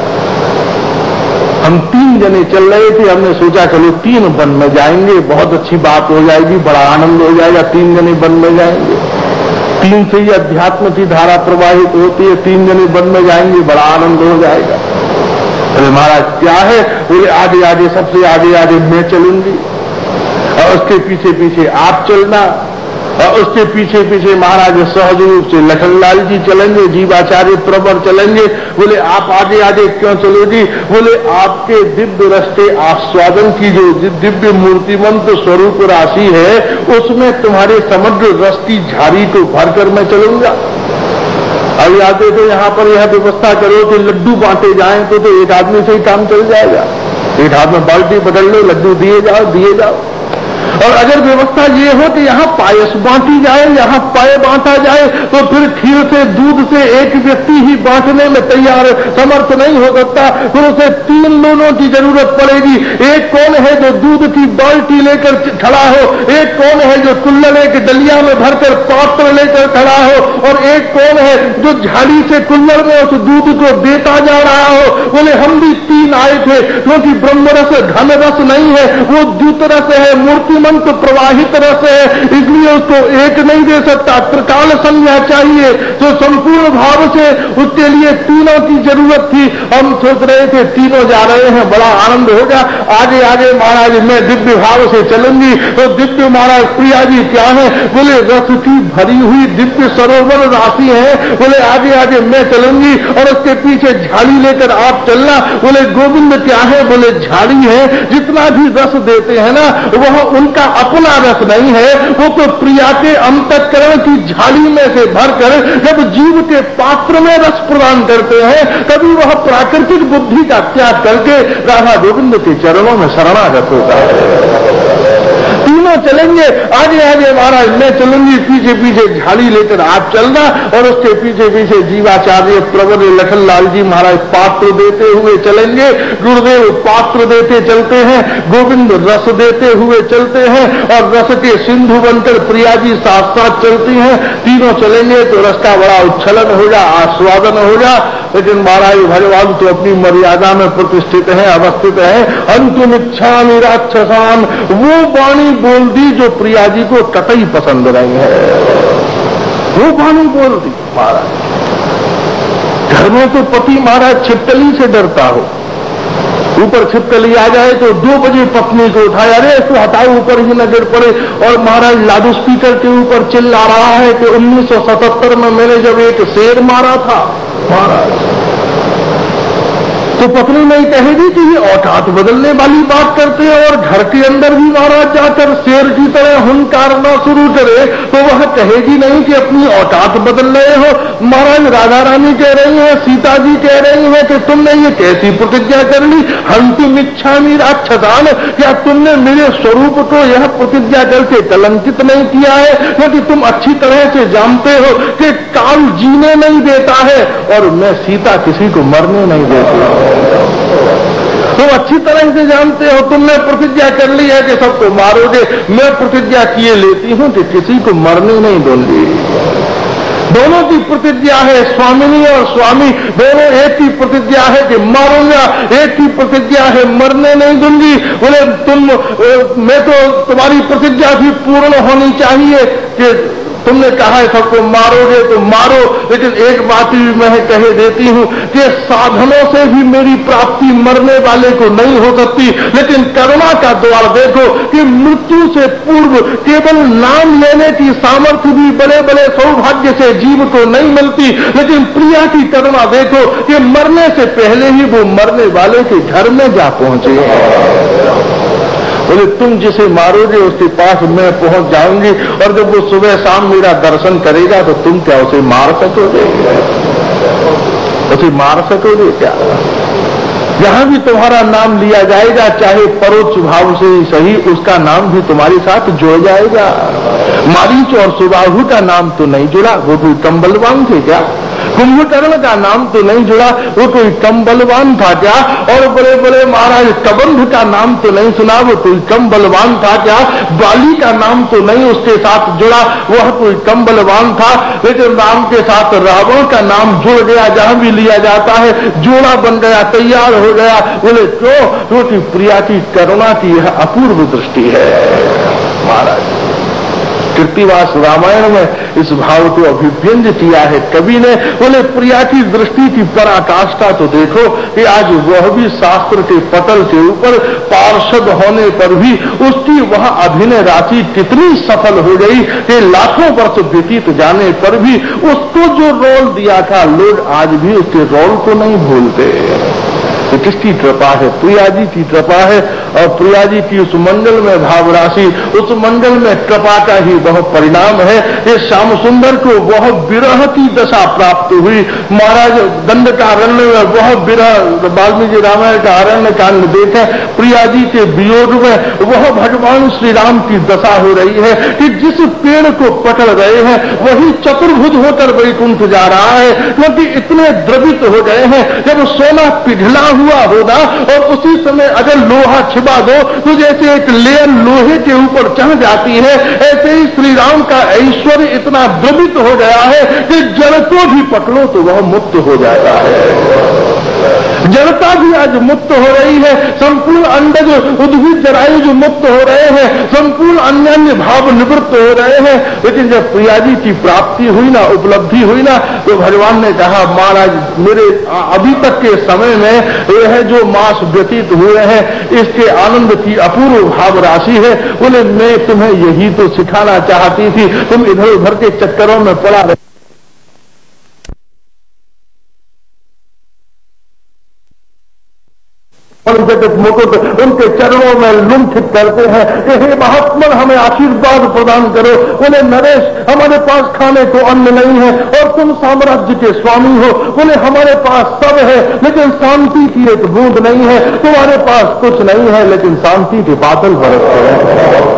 हम 3 जने चल रहे थे, हमने सोचा चलो 3 वन में जाएंगे, बहुत अच्छी बात हो जाएगी, बड़ा आनंद हो जाएगा, 3 जने वन में जाएंगे। 3 से ही अध्यात्म की धारा प्रवाहित होती है, 3 जने वन में जाएंगे, बड़ा आनंद हो जाएगा। अरे महाराज क्या है? बोले आगे आगे, सबसे आगे आगे मैं चलूंगी और उसके पीछे पीछे आप चलना, और उसके पीछे पीछे महाराज सहज रूप से लखनलाल जी चलेंगे, जीवाचार्य प्रवर चलेंगे। बोले आप आगे आगे क्यों चलोगी? बोले आपके दिव्य रस्ते आस्वादन की जो दिव्य मूर्तिमंत स्वरूप राशि है, उसमें तुम्हारे समग्र रस की झाड़ी को भरकर मैं चलूंगा। अभी आते तो यहाँ पर यह व्यवस्था करो कि लड्डू बांटे जाएं तो एक आदमी से ही काम चल जाएगा। एक हाथ में बाल्टी पकड़ लो, लड्डू दिए जाओ। और अगर व्यवस्था ये हो कि यहाँ पायस बांटी जाए, यहाँ पाय बांटा जाए, तो फिर खीर से दूध से एक व्यक्ति ही बांटने में तैयार समर्थ नहीं हो सकता, फिर उसे 3 लोगों की जरूरत पड़ेगी। एक कौन है जो दूध की बाल्टी लेकर खड़ा हो, एक कौन है जो कुल्हड़ एक डलिया में भरकर पात्र लेकर खड़ा हो, और एक कौन है जो झाड़ी से कुल्हड़ में उस दूध को देता जा रहा हो। बोले हम भी 3 आए थे, क्योंकि ब्रह्मरस घन रस नहीं है, वो द्युत रस है, मूर्तिमंत प्रवाहित रस है, इसलिए उसको एक नहीं दे सकता, त्रिकाल संज्ञा चाहिए। तो संपूर्ण भाव से उसके लिए 3 की जरूरत थी। हम सोच रहे थे 3 जा रहे हैं, बड़ा आनंद होगा। आगे आगे महाराज मैं दिव्य भाव से चलूंगी। तो दिव्य महाराज प्रिया जी क्या है? बोले रस की भरी हुई दिव्य सरोवर राशि है। बोले आगे आगे मैं चलूंगी और उसके पीछे झाड़ी लेकर आप चलना। बोले गोविंद क्या है? बोले झाड़ी है। जितना भी रस देते हैं ना, वह उनका अपना रस नहीं है, वो तो प्रिया के अंतःकरण की झाड़ी में से भरकर जब जीव के पात्र में रस प्रदान करते हैं, तभी वह प्राकृतिक बुद्धि का त्याग करके राधा गोविंद के चरणों में शरणागत होता है। तीनों चलेंगे, आगे आगे महाराज मैं चलूंगी, पीछे पीछे झाड़ी लेकर आप चलना, और उसके पीछे पीछे जीवाचार्य प्रवर लखनलाल जी महाराज पात्र देते हुए चलेंगे। गुरुदेव पात्र देते चलते हैं, गोविंद रस देते हुए चलते हैं, और रस के सिंधु बनकर प्रिया जी साथ साथ चलती हैं। तीनों चलेंगे तो रस का बड़ा उच्छलन होगा, आस्वादन होगा। लेकिन महाराज भगवान तो अपनी मर्यादा में प्रतिष्ठित है, अवस्थित है। अंतुमिच्छामि राक्षसान, वो वाणी बोल दी जो प्रिया जी को कतई पसंद नहीं है, वो वाणी बोल दी। महाराज घर में तो पति महाराज छिपकली से डरता हो, ऊपर छिपकली आ जाए तो 2 बजे पत्नी को उठाया, अरे इसको हटाओ ऊपर ही न गिर पड़े। और महाराज लाउड स्पीकर के ऊपर चिल्ला रहा है कि 1977 में मैंने जब एक शेर मारा था महाराज, तो पत्नी नहीं कहेगी कि ये औकात बदलने वाली बात करते हैं, और घर के अंदर भी महाराज जाकर शेर की तरह हुंकारना शुरू करे तो वह कहेगी नहीं कि अपनी औकात बदल रहे हो। महाराज राधा रानी कह रही है, सीता जी कह रही है कि तुमने ये कैसी प्रतिज्ञा कर ली? हंतुमिच्छामि राक्षसान, क्या तुमने मेरे स्वरूप को यह प्रतिज्ञा करके कलंकित नहीं किया है? क्योंकि तुम अच्छी तरह से जानते हो कि काल जीने नहीं देता है, और मैं सीता किसी को मरने नहीं देती। तुम अच्छी तरह से जानते हो, तुमने प्रतिज्ञा कर ली है कि सबको मारोगे, मैं प्रतिज्ञा किए लेती हूं कि किसी को मरने नहीं दूंगी। दोनों की प्रतिज्ञा है, स्वामिनी और स्वामी दोनों एक ही प्रतिज्ञा है कि मारूंगा, एक ही प्रतिज्ञा है मरने नहीं दूंगी। बोले मैं तो तुम्हारी प्रतिज्ञा भी पूर्ण होनी चाहिए कि तुमने कहा है सबको मारोगे तो मारो, लेकिन एक बात भी मैं कह देती हूं कि साधनों से भी मेरी प्राप्ति मरने वाले को नहीं हो सकती, लेकिन करुणा का द्वार देखो कि मृत्यु से पूर्व केवल नाम लेने की सामर्थ्य भी बड़े बड़े सौभाग्य से जीव को नहीं मिलती, लेकिन प्रिया की करुणा देखो कि मरने से पहले ही वो मरने वाले के घर में जा पहुंचे। बोले तुम जिसे मारोगे उसके पास मैं पहुंच जाऊंगी, और जब वो सुबह शाम मेरा दर्शन करेगा तो तुम क्या उसे मार सकोगे? उसे मार सकोगे क्या? जहां भी तुम्हारा नाम लिया जाएगा, चाहे परोक्ष भाव से ही सही, उसका नाम भी तुम्हारे साथ जुड़ जाएगा। मारीच और सुबाहु का नाम तो नहीं जुड़ा, वो कोई कम बलवान थे क्या? कुंभकर्ण का नाम तो नहीं जुड़ा, वो कोई कम बलवान था क्या? और बड़े बड़े महाराज कबंध का नाम तो नहीं सुना, वो कोई कम बलवान था क्या? बाली का नाम तो नहीं उसके साथ जुड़ा, वह कोई कम बलवान था। लेकिन राम के साथ रावण का नाम जुड़ गया, जहां भी लिया जाता है जोड़ा बन गया, तैयार हो गया। बोले क्यों? क्योंकि प्रिया की करुणा की यह अपूर्व दृष्टि है। महाराज कृत्तिवास रामायण में इस भाव को अभिव्यंज किया है कवि ने। बोले प्रिया की दृष्टि की पराकाष्ठा तो देखो कि आज वह भी शास्त्र के पटल के ऊपर पार्षद होने पर भी उसकी वह अभिनय राशि कितनी सफल हो गई कि लाखों वर्ष व्यतीत जाने पर भी उसको जो रोल दिया था, लोग आज भी उसके रोल को नहीं भूलते। तो किसकी कृपा है? प्रिया जी की कृपा है। और प्रिया जी की उस मंडल में भाव राशि, उस मंडल में कृपा का ही वह परिणाम है। ये श्याम सुंदर को वह विरह की दशा प्राप्त हुई। महाराज दंडकारण्य में वह विरह, वाल्मीकि रामायण का अरण्य कांड देखें, प्रिया जी के वियोग में वह भगवान श्री राम की दशा हो रही है कि जिस पेड़ को पकड़ रहे हैं वही चतुर्भुज होकर वैकुंठ जा रहा है, क्योंकि इतने द्रवित हो गए हैं। जब सोना पिघला हुआ होगा और उसी समय अगर लोहा छिपा दो तो जैसे एक लेयर लोहे के ऊपर चढ़ जाती है, ऐसे ही श्री राम का ऐश्वर्य इतना द्रवित हो गया है कि जड़ को भी पकड़ो तो वह मुक्त हो जाता है। जड़ता भी आज मुक्त हो रही है, संपूर्ण अंडज उद्भिद जरायु जो मुक्त हो रहे हैं, संपूर्ण अन्य भाव निवृत्त हो रहे हैं। लेकिन जब प्रिया जी की प्राप्ति हुई ना, उपलब्धि हुई ना, तो भगवान ने कहा महाराज मेरे अभी तक के समय में यह जो मास व्यतीत हुए हैं इसके आनंद की अपूर्व भाव राशि है। बोले मैं तुम्हें यही तो सिखाना चाहती थी, तुम इधर उधर के चक्करों में पड़ा रहे। जगत मुकुट उनके चरणों में लुंठित करते हैं कि हे महात्मन हमें आशीर्वाद प्रदान करो। बोले नरेश हमारे पास खाने को अन्न नहीं है और तुम साम्राज्य के स्वामी हो। बोले हमारे पास सब है लेकिन शांति की एक बूंद नहीं है। तुम्हारे पास कुछ नहीं है लेकिन शांति के बादल बरसते हैं।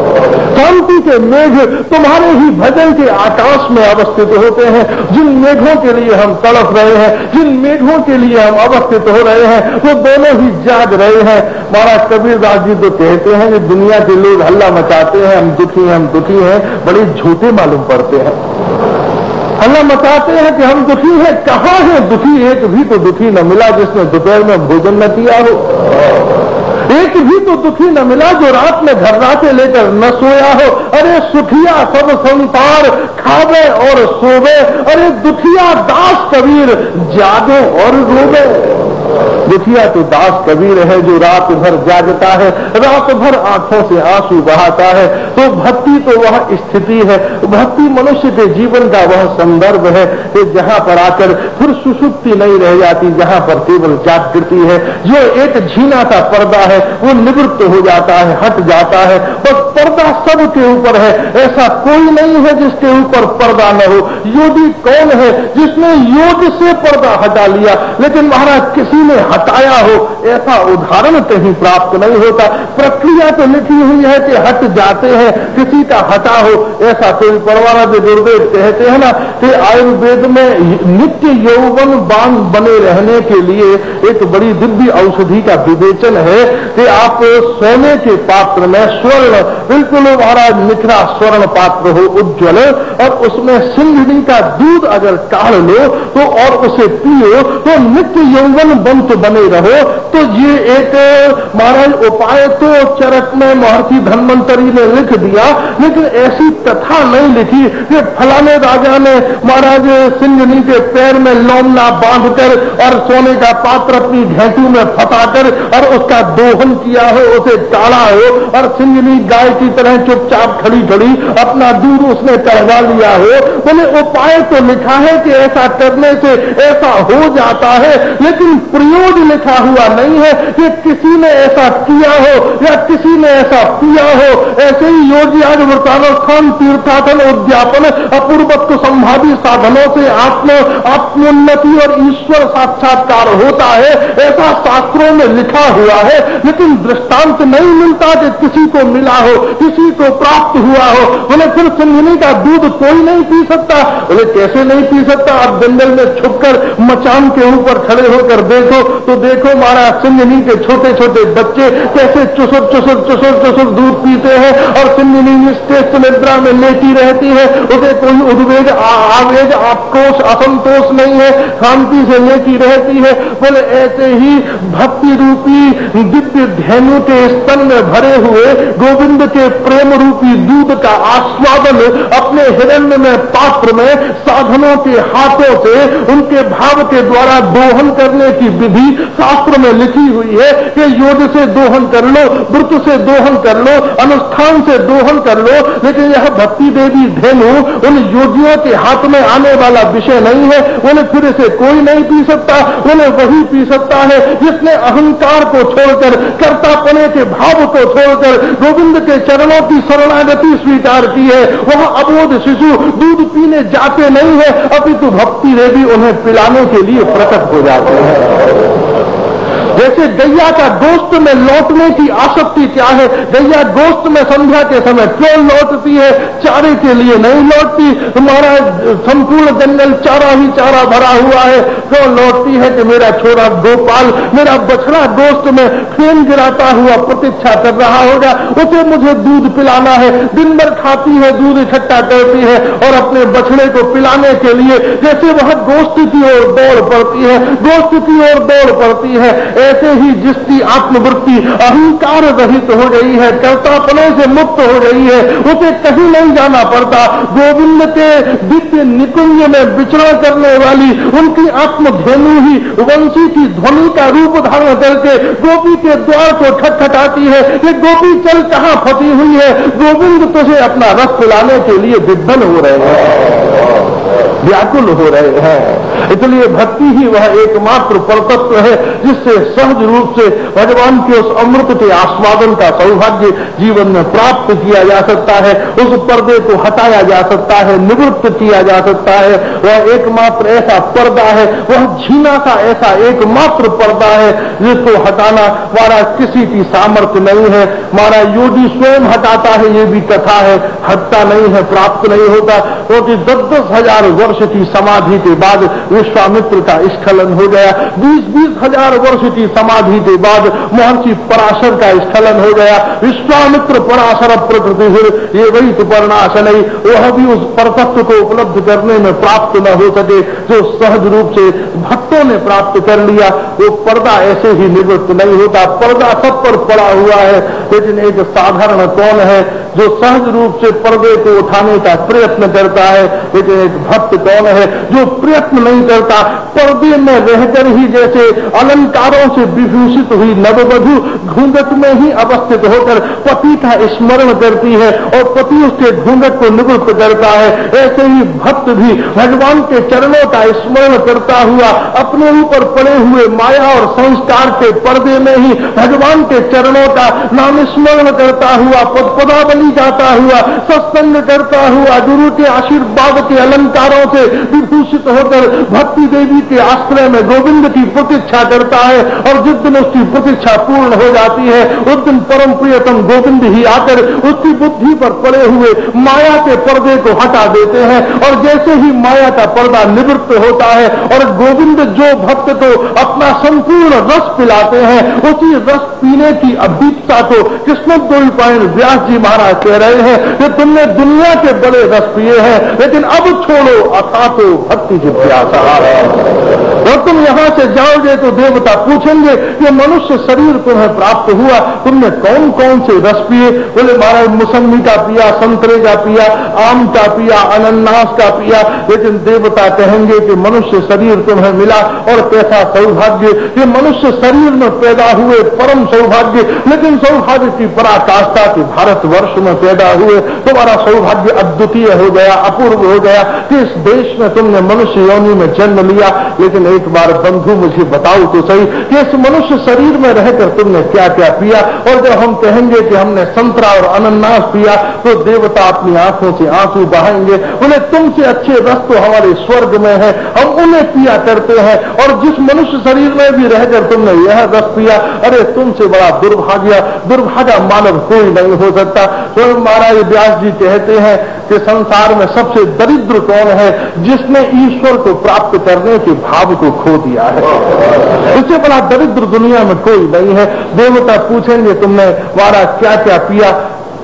शांति के मेघ तुम्हारे ही भजन के आकाश में अवस्थित होते हैं। जिन मेघों के लिए हम तड़प रहे हैं, जिन मेघों के लिए हम अवस्थित हो रहे हैं, वो दोनों ही जाग रहे हैं। महाराज कबीरदास जी तो कहते हैं कि दुनिया के लोग हल्ला मचाते हैं हम दुखी हैं, बड़े झूठे मालूम पड़ते हैं। हल्ला मचाते हैं कि हम दुखी हैं, कहाँ है दुखी? एक भी तो दुखी न मिला जिसने दोपहर में भोजन न किया हो। एक भी तो दुखी न मिला जो रात में घर्राटे लेकर न सोया हो। अरे सुखिया सब संसार खावे और सोवे, अरे दुखिया दास कबीर जागे और रोवे। दुखिया तो दास कबीर है जो रात भर जागता है, रात भर आंखों से आंसू बहाता है। तो भक्ति तो वह स्थिति है, भक्ति मनुष्य के जीवन का वह संदर्भ है कि जहां पर आकर फिर सुसुप्ति नहीं रह जाती, जहां पर केवल जागृति है। जो एक झीना सा पर्दा है वो निवृत्त हो जाता है, हट जाता है। और पर्दा सबके ऊपर है, ऐसा कोई नहीं है जिसके ऊपर पर्दा न हो। योगी कौन है जिसने योग से पर्दा हटा लिया? लेकिन महाराज किसी ने हटाया हो ऐसा उदाहरण कहीं प्राप्त नहीं होता। प्रक्रिया तो लिखी हुई है कि हट जाते हैं, किसी का हटा हो ऐसा कोई परमानंद गुरुदेव कहते हैं ना कि आयुर्वेद में नित्य यौवन बांध बने रहने के लिए एक बड़ी दिव्य औषधि का विवेचन है कि आप सोने के पात्र में स्वर्ण, बिल्कुल महाराज निखरा स्वर्ण पात्र हो उज्ज्वल, और उसमें सिंघनी का दूध अगर काढ़ लो तो और उसे पियो तो नित्य यौवन बंत बने रहो। तो ये एक महाराज उपाय तो चरक में महर्षि धन्वंतरी ने लिख दिया, लेकिन ऐसी कथा नहीं लिखी कि फलाने राजा ने महाराज सिंघनी के पैर में लोमना बांधकर और सोने का पात्र अपनी घेंटू में फंसाकर और उसका दोहन किया हो, उसे काढ़ा हो और सिंघनी गाय की तरह चुपचाप खड़ी खड़ी अपना दूध उसने चढ़वा लिया हो। बोले उपाय तो लिखा है कि ऐसा करने से ऐसा हो जाता है, लेकिन प्रयोजन लिखा हुआ नहीं है कि किसी ने ऐसा किया हो या किसी ने ऐसा पिया हो। ऐसे ही योगी आज व्रतानुष्ठान, तीर्थाटन, उद्यापन, अपूर्वत्व संभावी साधनों से आत्मोन्नति और ईश्वर साक्षात्कार होता है, ऐसा शास्त्रों में लिखा हुआ है। लेकिन दृष्टांत नहीं मिलता कि किसी को मिला हो, किसी को प्राप्त हुआ हो। बोले फिर सिंघनी का दूध कोई नहीं पी सकता। बोले कैसे नहीं पी सकता? आप जंगल में छुपकर मचान के ऊपर खड़े होकर देखो तो देखो महाराज सिंघनी के छोटे छोटे बच्चे कैसे चुसुर चुसुर चुसुर चुसुर दूध पीते हैं और सिंघनी निश्चेष्ट निद्रा में लेटी रहती है। उसे कोई उद्वेग, आवेग, आक्रोश, असंतोष नहीं है, शांति से लेटी रहती है। बोले ऐसे ही भक्ति रूपी दिव्य धेनु के स्तन में भरे हुए गोविंद के प्रेम रूपी दूध का आस्वादन अपने हिरण्य में पात्र में साधनों के हाथों से उनके भाव के द्वारा दोहन करने की विधि शास्त्र में लिखी हुई है कि योग से दोहन कर लो, व्रत से दोहन कर लो, अनुष्ठान से दोहन कर लो। लेकिन यह भक्ति देवी धेनु उन योगियों के हाथ में आने वाला विषय नहीं है। उन्हें फिर से कोई नहीं पी सकता, उन्हें वही पी सकता है जिसने अहंकार को छोड़कर, कर्तापने के भाव को छोड़कर गोविंद के चरणों की शरणागति स्वीकार की है। वह अबोध शिशु दूध पीने जाते नहीं है, अपितु भक्ति देवी उन्हें पिलाने के लिए प्रकट हो जाते हैं। जैसे गैया का गोश्त में लौटने की आसक्ति क्या है? गैया गोश्त में संध्या के समय क्यों लौटती है? चारे के लिए नहीं लौटती। हमारा संपूर्ण जंगल चारा ही चारा भरा हुआ है, क्यों लौटती है कि मेरा छोरा गोपाल, मेरा बछड़ा गोश्त में फेन गिराता हुआ प्रतीक्षा कर रहा होगा, उसे मुझे दूध पिलाना है। दिन भर खाती है, दूध इकट्ठा करती है और अपने बछड़े को पिलाने के लिए जैसे वह गोश्त की ओर दौड़ पड़ती है, गोश्त की ओर दौड़ पड़ती है। ऐसे ही जिसकी आत्मवृत्ति अहंकार रहित हो गई है, कर्तापने से मुक्त हो गई है, उसे कहीं नहीं जाना पड़ता। गोविंद के दिव्य निकुंज में विचरण करने वाली उनकी आत्मधेनु ही वंशी की ध्वनि का रूप धारण करके गोपी के द्वार को खटखटाती है कि गोपी चल कहां फंसी हुई है, गोविंद तुझे अपना रस पिलाने के लिए विद्वन हो रहे हैं, व्याकुल हो रहे हैं। इसलिए भक्ति ही वह एकमात्र परतत्व है जिससे सहज रूप से भगवान के उस अमृत के आस्वादन का सौभाग्य जीवन में प्राप्त किया जा सकता है। उस पर्दे को हटाया जा सकता है, निवृत्त किया जा सकता है। वह एकमात्र ऐसा पर्दा है, वह झीना सा ऐसा एकमात्र पर्दा है जिसको हटाना हमारा किसी की सामर्थ्य नहीं है। हमारा योगी स्वयं हटाता है, ये भी कथा है, हटता नहीं है, प्राप्त नहीं होता। क्योंकि 10-10 हजार वर्ष की समाधि के बाद विश्वामित्र का स्खलन हो गया, 20-20 हजार वर्ष की समाधि के बाद महर्षि पराशर का स्खलन हो गया। विश्वामित्र पराशर प्रकृति ये वही तो परनाशन नहीं, वह भी उस परतत्व को उपलब्ध करने में प्राप्त न हो सके जो सहज रूप से भक्तों ने प्राप्त कर लिया। वो पर्दा ऐसे ही निवृत्त नहीं होता, पर्दा सब पर पड़ा हुआ है। लेकिन एक साधारण कौन है जो सहज रूप से पर्दे को उठाने का प्रयत्न करता है? लेकिन एक भक्त कौन है जो प्रयत्न नहीं करता, पर्दे में रहकर ही जैसे अलंकारों से विभूषित हुई नववधू घूंघट में ही अवस्थित होकर पति का स्मरण करती है और पति उसके घूंघट को निवृत्त करता है। ऐसे ही भक्त भी भगवान के चरणों का स्मरण करता हुआ अपने ऊपर पड़े हुए माया और संस्कार के पर्दे में ही भगवान के चरणों का नाम स्मरण करता हुआ, पदावली गाता हुआ, सत्संग करता हुआ, गुरु के आशीर्वाद के अलंकारों से विभूषित होकर भक्ति देवी के आश्रय में गोविंद की प्रतीक्षा करता है। और जिस दिन उसकी प्रतीक्षा पूर्ण हो जाती है उस दिन परम प्रियतम गोविंद ही आकर उसकी बुद्धि पर पड़े हुए माया के पर्दे को हटा देते हैं। और जैसे ही माया का पर्दा निवृत्त होता है और गोविंद जो भक्त को अपना संपूर्ण रस पिलाते हैं, उसी रस पीने की अभीपता को कृष्णोद्वैपायन व्यास जी महाराज कह रहे हैं कि तुमने दुनिया के बड़े रस पिए हैं, लेकिन अब छोड़ो अथातो भक्ति जिज्ञासा। और तुम यहां से जाओगे तो देवता पूछेंगे कि मनुष्य शरीर तुम्हें प्राप्त हुआ, तुमने कौन कौन से रस पिए? बोले महाराज मौसमी का पिया, संतरे का पिया, आम का पिया, अनन्नास का पिया। लेकिन देवता कहेंगे कि मनुष्य शरीर तुम्हें मिला और कैसा सौभाग्य, कि मनुष्य शरीर में पैदा हुए परम सौभाग्य। लेकिन सौभाग्य की पराकाष्ठा की भारतवर्ष में पैदा हुए, तुम्हारा सौभाग्य अद्वितीय हो गया, अपूर्व हो गया कि इस देश में तुमने मनुष्य योनि में जन्म लिया। लेकिन एक बार बंधु मुझे बताओ तो सही कि इस मनुष्य शरीर में रहकर तुमने क्या क्या पिया। और जब हम कहेंगे कि हमने संतरा और अनन्नास पिया तो देवता अपनी आंखों से आंसू बहाएंगे, उन्हें तुमसे अच्छे रस तो हमारे स्वर्ग में है, हम उन्हें पिया करते हैं। और जिस मनुष्य शरीर में भी रहकर तुमने यह रस पिया, अरे तुमसे बड़ा दुर्भागा मानव कोई नहीं हो सकता। तो महाराज व्यास जी कहते हैं कि संसार में सबसे दरिद्र कौन है? जिसने ईश्वर को प्राप्त करने के भाव को खो दिया है। इससे बड़ा दरिद्र दुनिया में कोई नहीं है। देवता पूछेंगे तुमने वारा क्या क्या पिया,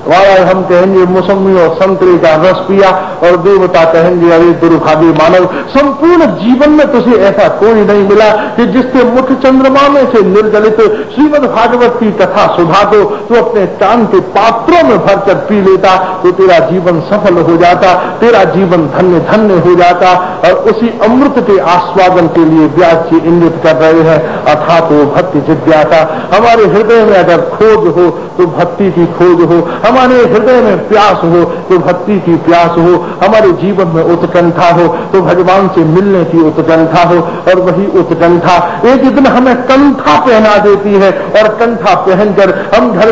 वारा हम कहेंगे मौसमी और संतरे का रस पिया, और देवता कहेंगे अरे दुर्भागी मानव, संपूर्ण जीवन में तुझे ऐसा कोई नहीं मिला कि जिसके मुख चंद्रमा में से निर्गलित श्रीमद् भागवत की कथा सुधा को तो अपने कान के पात्रों में भरकर पी लेता तो तेरा जीवन सफल हो जाता, तेरा जीवन धन्य धन्य हो जाता। और उसी अमृत के आस्वादन के लिए व्यास जी इंगित कर रहे हैं, अर्थात वो भक्ति जिज्ञासा। हमारे हृदय में अगर खोज हो तो भक्ति की खोज हो, हमारे हृदय में प्यास हो तो भक्ति की प्यास हो, हमारे जीवन में उत्कंठा हो तो भगवान से मिलने की उत्कंठा हो। और वही उत्कंठा एक दिन हमें कंठा पहना देती है, और कंठा पहनकर हम घर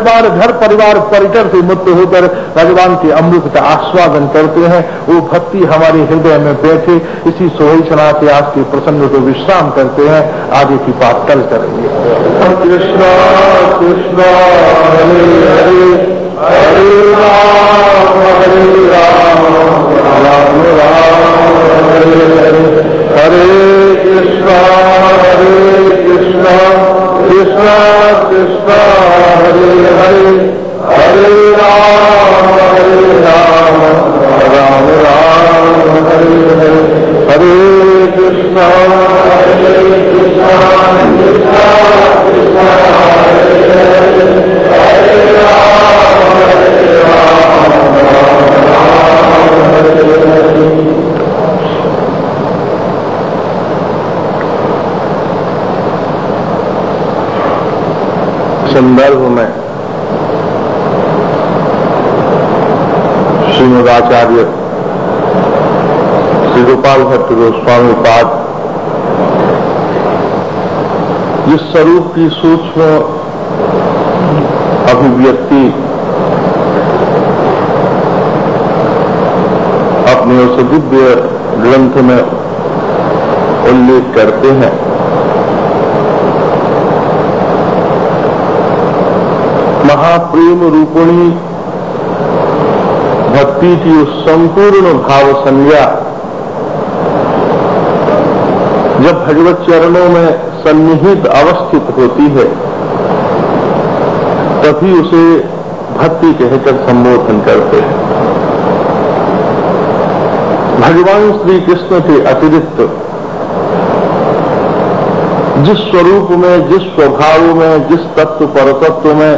परिवार परिकर से मुक्त होकर भगवान के अमृत का आस्वादन करते हैं। वो भक्ति हमारे हृदय में बैठे। इसी सोहिचना से आज के प्रसंग को विश्राम करते हैं, आगे की बात कल करेंगे। कृष्णा कृष्णा हरे हरे हरे राम राम राम हरे हरे, हरे कृष्णा कृष्णा कृष्णा हरे हरे, हरे राम राम राम हरे हरे, हरे कृष्णा कृष्णा कृष्णा हरे हरे, हरे राम हरे हरे। संदर्भ में श्रीमदाचार्य श्री गोपाल भट्ट गोस्वामी पाद जिस स्वरूप की सूक्ष्म अभिव्यक्ति अपने उस दिव्य ग्रंथ में उल्लेख करते हैं, महाप्रेम रूपिणी भक्ति की उस संपूर्ण भाव संज्ञा जब भगवत चरणों में सन्निहित अवस्थित होती है तभी उसे भक्ति कहकर संबोधन करते हैं। भगवान श्री कृष्ण के अतिरिक्त जिस स्वरूप में, जिस स्वभाव में, जिस तत्व परतत्व में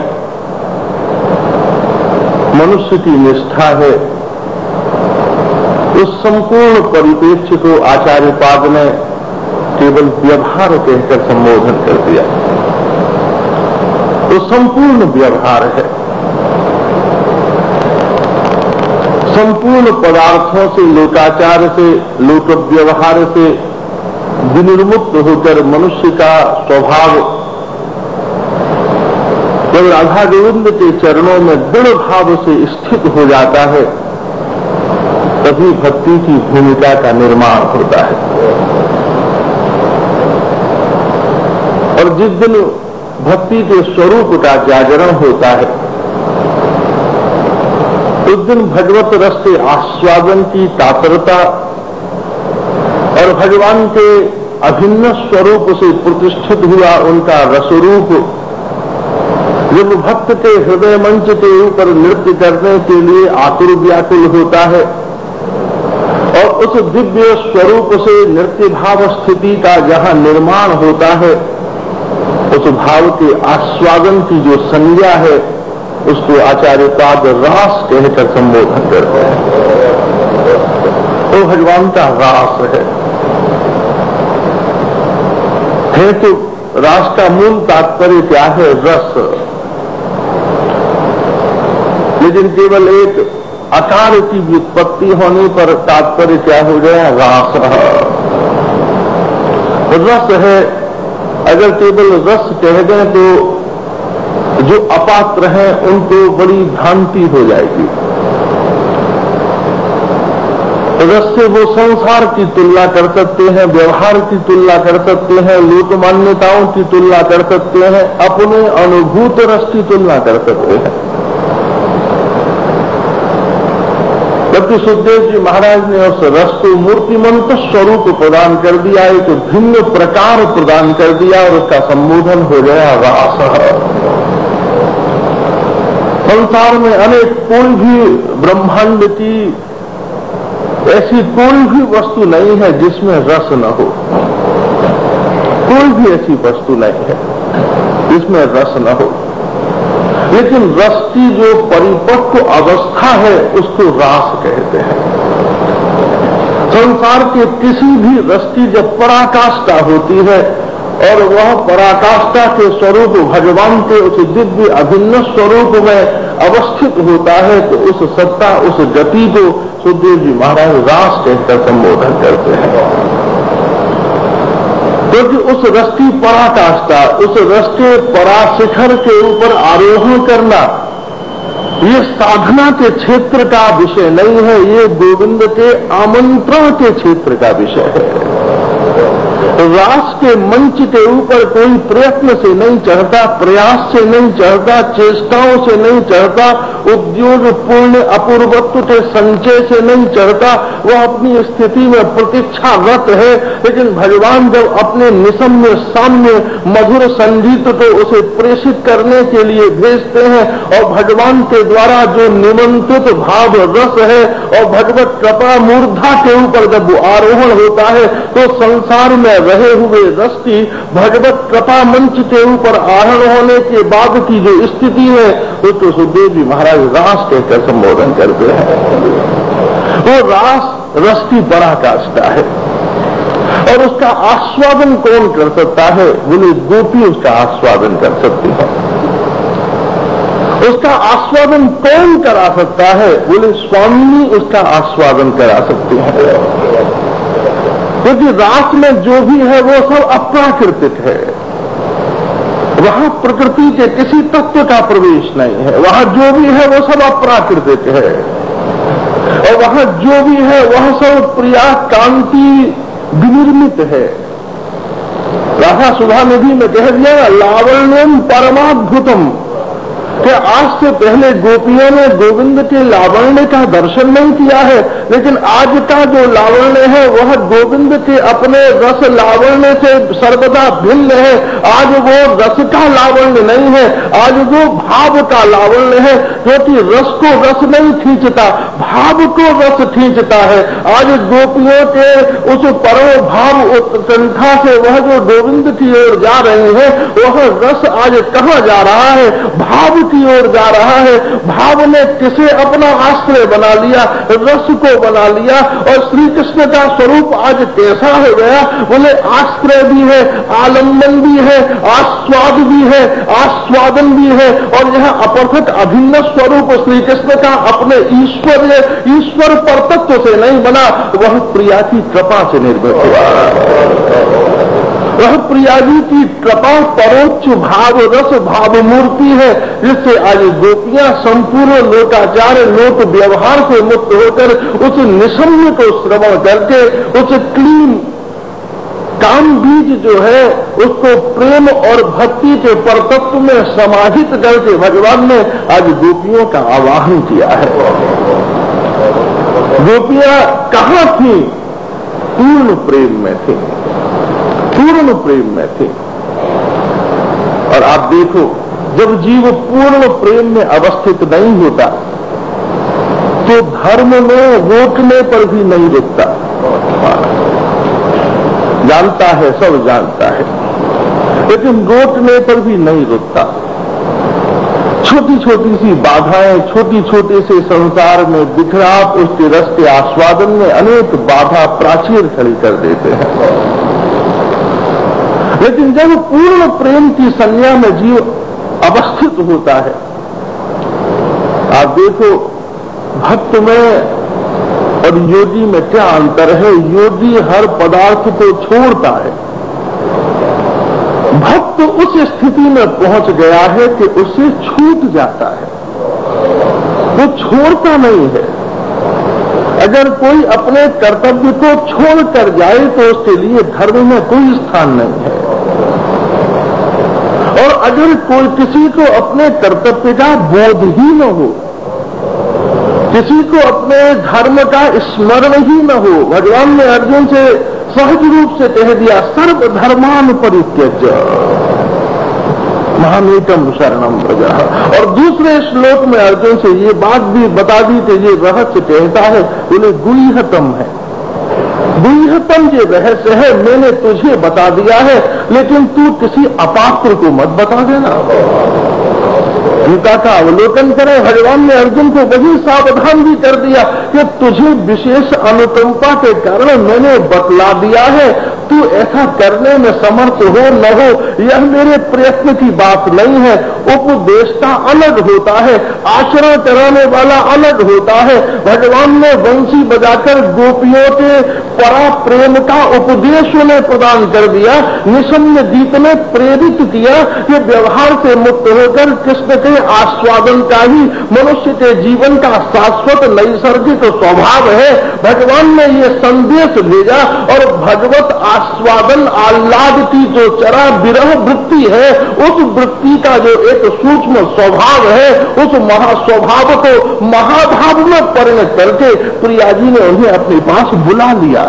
मनुष्य की निष्ठा है, उस संपूर्ण परिप्रेक्ष्य को आचार्य पाद ने केवल व्यवहार कहकर संबोधन कर दिया। तो संपूर्ण व्यवहार है, संपूर्ण पदार्थों से, लोकाचार से, लोक व्यवहार से विनिर्मुक्त होकर मनुष्य का स्वभाव जब राधा गोविंद के चरणों में दृढ़ भाव से स्थित हो जाता है तभी भक्ति की भूमिका का निर्माण होता है। और जिस दिन भक्ति के स्वरूप का जागरण होता है उस दिन भगवत रस से आस्वादन की कातरता और भगवान के अभिन्न स्वरूप से प्रतिष्ठित हुआ उनका रसरूप जब भक्त के हृदय मंच के ऊपर नृत्य करने के लिए आतुर व्याकुल होता है और उस दिव्य स्वरूप से नृत्य भाव स्थिति का जहां निर्माण होता है उस भाव के आस्वादन की जो संज्ञा है उसको आचार्य पाद रास कहकर संबोधन करते हैं। वो भगवान का रास है तो रास का मूल तात्पर्य क्या है? रस। लेकिन केवल एक आकार की व्युत्पत्ति होने पर तात्पर्य क्या हो गया? रास। रस है, अगर केवल रस कह दें तो जो अपात्र हैं उनको बड़ी भ्रांति हो जाएगी। रस से वो संसार की तुलना कर सकते हैं, व्यवहार की तुलना कर सकते हैं, लोक मान्यताओं की तुलना कर सकते हैं, अपने अनुभूत रस की तुलना कर सकते हैं। जबकि सुखदेव जी महाराज ने उस रस को मूर्तिमंत स्वरूप प्रदान कर दिया, एक भिन्न प्रकार प्रदान कर दिया और उसका संबोधन हो गया रास। संसार में अनेक कोई भी ब्रह्मांड की ऐसी कोई भी वस्तु नहीं है जिसमें रस न हो। कोई भी ऐसी वस्तु नहीं है जिसमें रस न हो, लेकिन रस की जो परिपक्व अवस्था है उसको रास कहते हैं। संसार के किसी भी रस की जब पराकाष्ठा होती है और वह पराकाष्ठा के स्वरूप भगवान के उस दिव्य अभिन्न स्वरूप में अवस्थित होता है तो उस सत्ता, उस गति को सुखदेव जी महाराज रास कहकर संबोधन करते हैं। क्योंकि उस रस की पराकाष्ठा, उस रस के पराशिखर के ऊपर आरोहण करना ये साधना के क्षेत्र का विषय नहीं है, ये गोविंद के आमंत्रण के क्षेत्र का विषय है। रास के मंच के ऊपर कोई प्रयत्न से नहीं चढ़ता, प्रयास से नहीं चढ़ता, चेष्टाओं से नहीं चढ़ता, उद्योग पूर्ण अपूर्वत्व के संचय से नहीं चढ़ता, वह अपनी स्थिति में प्रतीक्षारत है। लेकिन भगवान जब अपने निसम्य साम्य मधुर संगीत को उसे प्रेषित करने के लिए भेजते हैं और भगवान के द्वारा जो निमंत्रित भाव रस है और भगवत कृपा मूर्धा के ऊपर जब वो आरोहण होता है तो संसार में रहे हुए रस की भगवत कृपा मंच के ऊपर आरोहण होने के बाद की जो स्थिति है उसको सुखदेव जी महाराज रास कहकर संबोधन करते हैं। वो रास रस की पराकाष्ठा है और उसका आस्वादन कौन कर सकता है? बोले गोपी उसका आस्वादन कर सकती है। उसका आस्वादन कौन करा सकता है? बोले स्वामी उसका आस्वादन करा सकते हैं। क्योंकि रास में जो भी है वो सब अप्राकृतिक है, वहां प्रकृति के किसी तत्व का प्रवेश नहीं है, वहां जो भी है वो सब अप्राकृतिक है और वहां जो भी है वह सब प्रिया कांति विनिर्मित है। राधा सुधा निधि में कह दिया लावण्यम परमाद्भुतम, कि आज से पहले गोपियों ने गोविंद के लावण्य का दर्शन नहीं किया है, लेकिन आज का जो लावण्य है वह गोविंद के अपने रस लावण्य से सर्वदा भिन्न है। आज वो रस का लावण्य नहीं है, आज वो भाव का लावण्य है, क्योंकि रस को रस नहीं खींचता, भाव को रस खींचता है। आज गोपियों के उस परम भाव उत्कंठा से वह जो गोविंद की ओर जा रहे हैं वह रस आज कहाँ जा रहा है? भाव की ओर जा रहा है। भाव ने किसे अपना आश्रय बना लिया? रस को बना लिया। और श्री कृष्ण का स्वरूप आज कैसा हो गया? बोले आश्रय भी है, आलम्बन भी है, आस्वाद भी है, आस्वादन भी है और यह अपरथक अभिन्न स्वरूप श्री कृष्ण का अपने ईश्वर पर तत्व से नहीं बना, वह प्रिया की कृपा से निर्मित हुआ। वह प्रिया जी की कृपा परोक्ष भाव रस भाव मूर्ति है, जिससे आज गोपियां संपूर्ण लोकाचार लोक व्यवहार से मुक्त होकर उस निशम्य को श्रवण करके उस क्लीन काम बीज जो है उसको प्रेम और भक्ति के परतत्व में समाहित करके भगवान ने आज गोपियों का आवाहन किया है। गोपियां कहाँ थी? पूर्ण प्रेम में थी, पूर्ण प्रेम में थे। और आप देखो जब जीव पूर्ण प्रेम में अवस्थित नहीं होता तो धर्म में रोकने पर भी नहीं रुकता। जानता है, सब जानता है, लेकिन रोकने पर भी नहीं रुकता। छोटी छोटी सी बाधाएं, छोटी छोटे से संसार में बिखराव उसके रस के आस्वादन में अनेक बाधा प्राचीर खड़ी कर देते हैं। लेकिन जब पूर्ण प्रेम की संज्ञा में जीव अवस्थित होता है, आप देखो भक्त में और योगी में क्या अंतर है? योगी हर पदार्थ को छोड़ता है, भक्त उस स्थिति में पहुंच गया है कि उसे छूट जाता है, वो छोड़ता नहीं है। अगर कोई अपने कर्तव्य को छोड़कर जाए तो उसके लिए धर्म में कोई स्थान नहीं है। और अगर कोई किसी को अपने कर्तव्य का बोध ही न हो, किसी को अपने धर्म का स्मरण ही न हो, भगवान ने अर्जुन से सहज रूप से कह दिया सर्वधर्मान परित्यज्य महामेतम शरणम व्रजः। और दूसरे श्लोक में अर्जुन से ये बात भी बता दी कि ये रहस्य कहता है, बोले गुह्यतम है, गुह्यतम ये रहस्य है, मैंने तुझे बता दिया है, लेकिन तू किसी अपात्र को मत बता देना। गीता का अवलोकन करें, भगवान ने अर्जुन को वही सावधान भी कर दिया कि तुझे विशेष अनुकंपा के कारण मैंने बतला दिया है, तू ऐसा करने में समर्थ हो न हो यह मेरे प्रयत्न की बात नहीं है। उपदेष्टा अलग होता है, आचरण कराने वाला अलग होता है। भगवान ने बंसी बजाकर गोपियों के परा प्रेम का उपदेश उन्हें प्रदान कर दिया, निशम्य दीप ने प्रेरित किया कि व्यवहार से मुक्त होकर कृष्ण के आस्वादन का ही मनुष्य के जीवन का शाश्वत नैसर्गिक स्वभाव है। भगवान ने ये संदेश भेजा और भगवत आस्वादन आह्लाद की जो चरा विरह वृत्ति है, उस वृत्ति का जो एक सूक्ष्म स्वभाव है, उस महास्वभाव को महाभाव में परिणत करके प्रिया जी ने उन्हें अपने पास बुला लिया।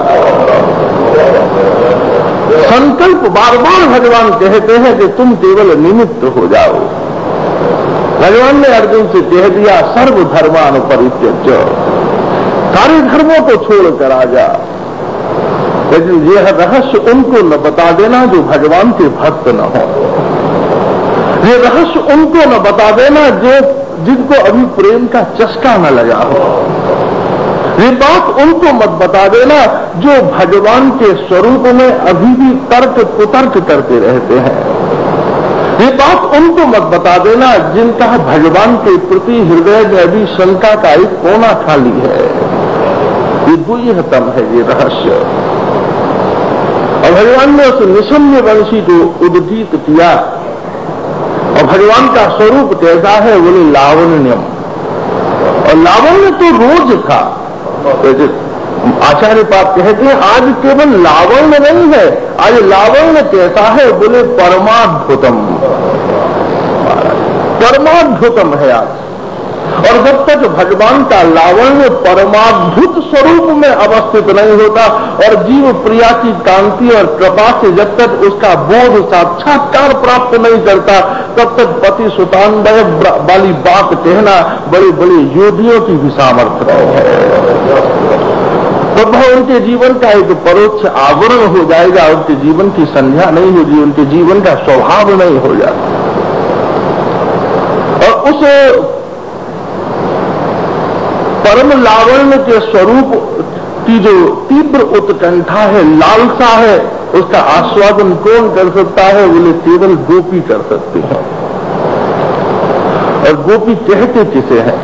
संकल्प बार बार भगवान कहते हैं कि तुम केवल निमित्त हो जाओ। भगवान ने अर्जुन से कह दिया सर्वधर्मान परित्यज्य, सारे धर्मों को छोड़कर आ जा। लेकिन यह रहस्य उनको न बता देना जो भगवान के भक्त न हो, ये रहस्य उनको न बता देना जो जिनको अभी प्रेम का चस्का न लगा हो, ये बात उनको मत बता देना जो भगवान के स्वरूप में अभी भी तर्क कुतर्क करते रहते हैं। ये बात उनको मत बता देना जिनका भगवान के प्रति हृदय में अभी शंका का एक कोना खाली है। ये गुह्यतम है ये रहस्य। और भगवान ने उस निशम्य वंशी को उद्गीत किया। और भगवान का स्वरूप कैसा है, बोले लावण्यम। और लावण्य तो रोज था। आचार्य पाप कहते हैं आज केवल लावण्य नहीं है, आज लावण्य कैसा है, बोले परमाद्भुतम, परमाद्भुतम है आज। और जब तक भगवान का लावण्य परमाद्भुत स्वरूप में अवस्थित नहीं होता और जीव प्रिया की कांति और कृपा से जब तक उसका बोध साक्षात्कार प्राप्त नहीं करता, तब तक पति सुतांडय वाली बात कहना बड़े बड़े योगियों की भी सामर्थ्य नहीं है। तो वह उनके जीवन का एक परोक्ष आवरण हो जाएगा, उनके जीवन की संध्या नहीं होगी, उनके जीवन का स्वभाव नहीं हो जाता। और उस परम लावण्य के स्वरूप की जो तीव्र उत्कंठा है, लालसा है, उसका आस्वादन कौन कर सकता है, बोले केवल गोपी कर सकते हैं। और गोपी कहते किसे हैं?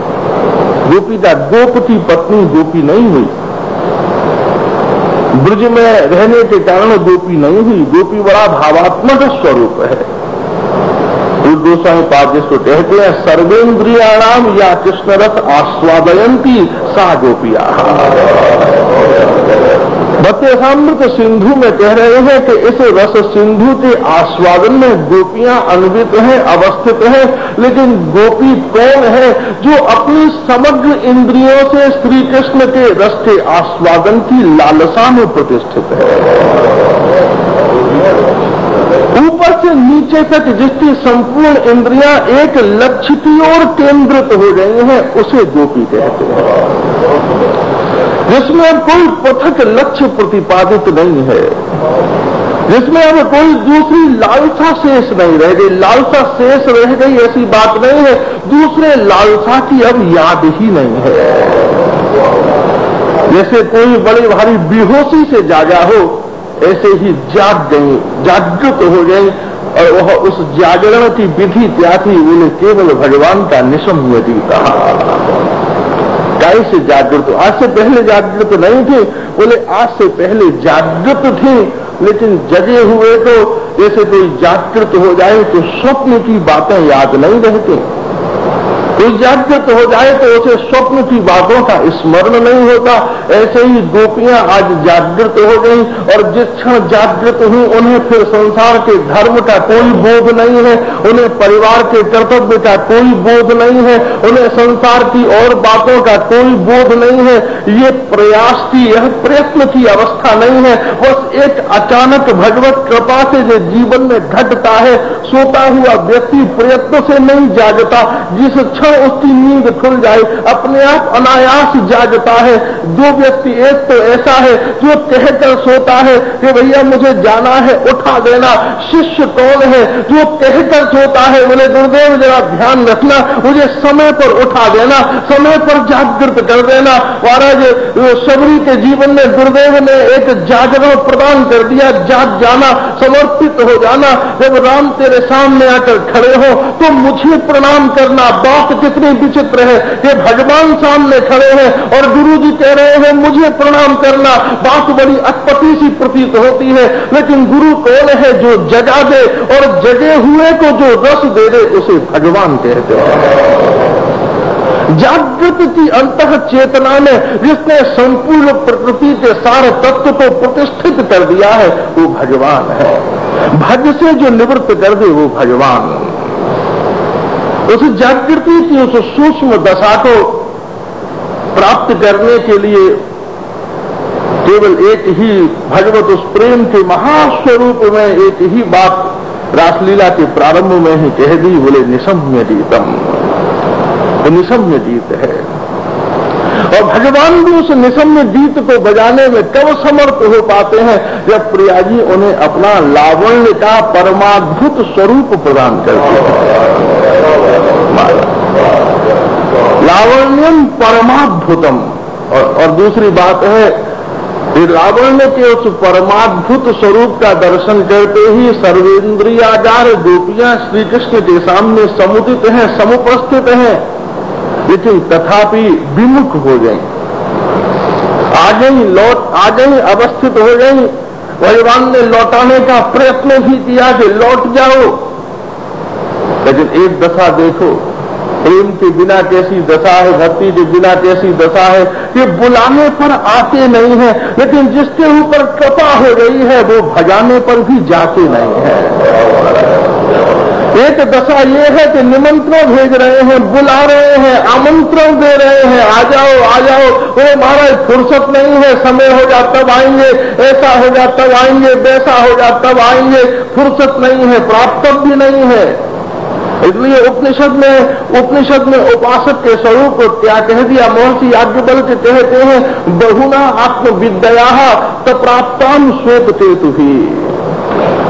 गोपी का गोप की पत्नी गोपी नहीं हुई, ब्रज में रहने के कारण गोपी नहीं हुई। गोपी बड़ा भावात्मक स्वरूप है। गोस्वामी पाद जिसको कहते हैं सर्वेन्द्रियाणाम या कृष्णरथ आस्वादयंती सा गोपिया। भक्ति सिंधु में कह रहे हैं कि इस रस सिंधु के आस्वादन में गोपियां अन्वित हैं, अवस्थित हैं। लेकिन गोपी कौन है? जो अपनी समग्र इंद्रियों से श्री कृष्ण के रस के आस्वादन की लालसा में प्रतिष्ठित है। ऊपर से नीचे तक जिसकी संपूर्ण इंद्रियां एक लक्ष्य की ओर केंद्रित हो गई हैं, उसे गोपी कहते हैं। जिसमें अब कोई पृथक लक्ष्य प्रतिपादित नहीं है, जिसमें अब कोई दूसरी लालसा शेष नहीं रह गई। लालसा शेष रह गई ऐसी बात नहीं है, दूसरे लालसा की अब याद ही नहीं है। जैसे कोई बड़ी भारी बेहोशी से जागा हो, ऐसे ही जाग गई, जागृत हो गई। और वह उस जागरण की विधि क्या थी? बोले केवल भगवान का निशम्य दीता। गाय से जागृत, आज से पहले जागृत नहीं थे, बोले आज से पहले जागृत थे लेकिन जगे हुए तो जैसे कोई जागृत हो जाए तो स्वप्न की बातें याद नहीं रहती। कोई जागृत हो जाए तो उसे स्वप्न की बातों का स्मरण नहीं होता। ऐसे ही गोपियां आज जागृत हो गई और जिस क्षण जागृत हुई उन्हें फिर संसार के धर्म का कोई बोध नहीं है, उन्हें परिवार के कर्तव्य का कोई बोध नहीं है, उन्हें संसार की और बातों का कोई बोध नहीं है। ये प्रयास की, यह प्रयत्न की अवस्था नहीं है। बस एक अचानक भगवत कृपा से जो जीवन में घटता है, सोता हुआ व्यक्ति प्रयत्न से नहीं जागता। जिस क्षण उसकी नींद खुल जाए अपने आप अनायास जागता है। दो व्यक्ति, एक तो ऐसा है जो कहकर सोता है कि भैया मुझे जाना है, उठा देना। शिष्य कौन है जो कहकर सोता है, बोले गुरुदेव जरा ध्यान रखना, मुझे समय पर उठा देना, समय पर जागृत कर देना। महाराज शबरी के जीवन में गुरुदेव ने एक जागरण प्रदान कर दिया, जाग जाना, समर्पित हो जाना। जब राम तेरे सामने आकर खड़े हो तो मुझे प्रणाम करना। बात कितनी विचित्र है कि भगवान सामने खड़े हैं और गुरुजी कह रहे हैं मुझे प्रणाम करना। बात बड़ी अटपटी सी प्रतीत होती है, लेकिन गुरु कौन है जो जगा दे और जगे हुए को जो रस दे दे उसे भगवान कहते हैं। जागृत की अंतः चेतना में जिसने संपूर्ण प्रकृति के सारे तत्व को प्रतिष्ठित कर दिया है वो भगवान है। भज से जो निवृत्त कर दे वो भगवान। उस जागृति की उस सूक्ष्म दशा को प्राप्त करने के लिए केवल एक ही भगवत उस प्रेम के महास्वरूप में एक ही बात रासलीला के प्रारंभ में ही कह दी, बोले निशम्य गीतम। निशम्य गीत है और भगवान भी उस निशम्य गीत को बजाने में कब समर्थ हो पाते हैं जब प्रिया जी उन्हें अपना लावण्य का परमाद्भुत स्वरूप प्रदान करते हैं। लावण्यम परमाद्भुतम। और दूसरी बात है कि लावण्य के उस परमाद्भुत स्वरूप का दर्शन करते ही सर्वेंद्रियागार गोपियां श्री कृष्ण के सामने समुदित हैं, समुपस्थित हैं, लेकिन तथापि विमुख हो गई, आ गई, अवस्थित हो गई। भगवान ने लौटाने का प्रयत्न भी किया कि लौट जाओ, लेकिन एक दशा देखो, प्रेम के बिना कैसी दशा है, भक्ति के बिना कैसी दशा है कि बुलाने पर आते नहीं है, लेकिन जिसके ऊपर कृपा हो गई है वो भगाने पर भी जाते नहीं है। एक दशा ये है कि निमंत्रण भेज रहे हैं, बुला रहे हैं, आमंत्रण दे रहे हैं, आ जाओ आ जाओ। वो महाराज फुर्सत नहीं है, समय हो जा तब आएंगे, ऐसा हो जा तब आएंगे, वैसा हो जा तब आएंगे। फुर्सत नहीं है, प्राप्त भी नहीं है। इसलिए उपनिषद में उपासक के स्वरूप को क्या कह दिया, महर्षि याज्ञवल्क्य कहते हैं बहुना आत्मविद्या तप्राप्ताम श्वेत केतु ही।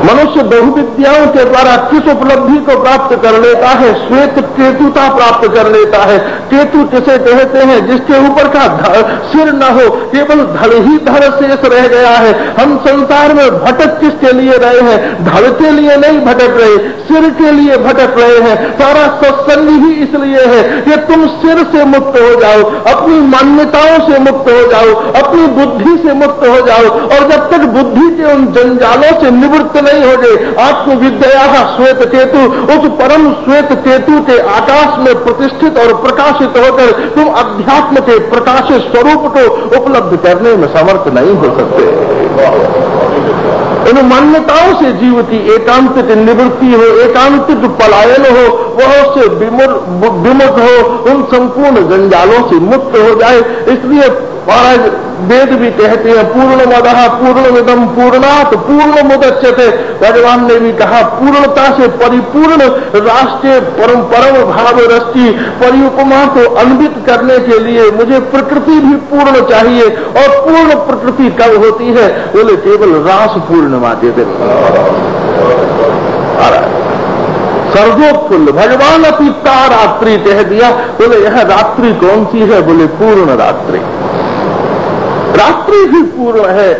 मनुष्य बहुविद्याओं के द्वारा किस उपलब्धि को प्राप्त कर लेता है, श्वेत केतुता प्राप्त कर लेता है। केतु किसे कहते हैं, जिसके ऊपर का सिर न हो, केवल धड़ ही धड़ शेष रह गया है। हम संसार में भटक किसके लिए रहे हैं, धड़ के लिए नहीं भटक रहे, सिर के लिए भटक रहे हैं। सारा सत्संग ही इसलिए है कि तुम सिर से मुक्त हो जाओ, अपनी मान्यताओं से मुक्त हो जाओ, अपनी बुद्धि से मुक्त हो जाओ। और जब तक बुद्धि के उन जंजालों से निवृत्त नहीं हो गए, आत्मविद्या श्वेत केतु, उस परम श्वेत केतु के आकाश में प्रतिष्ठित और प्रकाशित होकर तुम अध्यात्म के प्रकाशित स्वरूप को उपलब्ध करने में समर्थ नहीं हो सकते। इन मान्यताओं से जीव की एकांतिक निवृत्ति हो, एकांतिक पलायन हो, वह उससे विमुख हो, उन संपूर्ण जंजालों से मुक्त हो जाए। इसलिए महाराज वेद भी कहते हैं पूर्णमदः पूर्णमिदं पूर्णात् पूर्णमुदच्यते। भगवान ने भी कहा पूर्णता से परिपूर्ण राष्ट्रीय परम भाव रस की परिउपमा को अन्वित करने के लिए मुझे प्रकृति भी पूर्ण चाहिए। और पूर्ण प्रकृति कब होती है, बोले केवल रास पूर्णिमा के दिन। सर्वोत्फुल्ल भगवान अतीता रात्रि कह दिया। बोले यह रात्रि कौन सी है, बोले पूर्ण रात्रि। रात्रि भी पूर्ण है।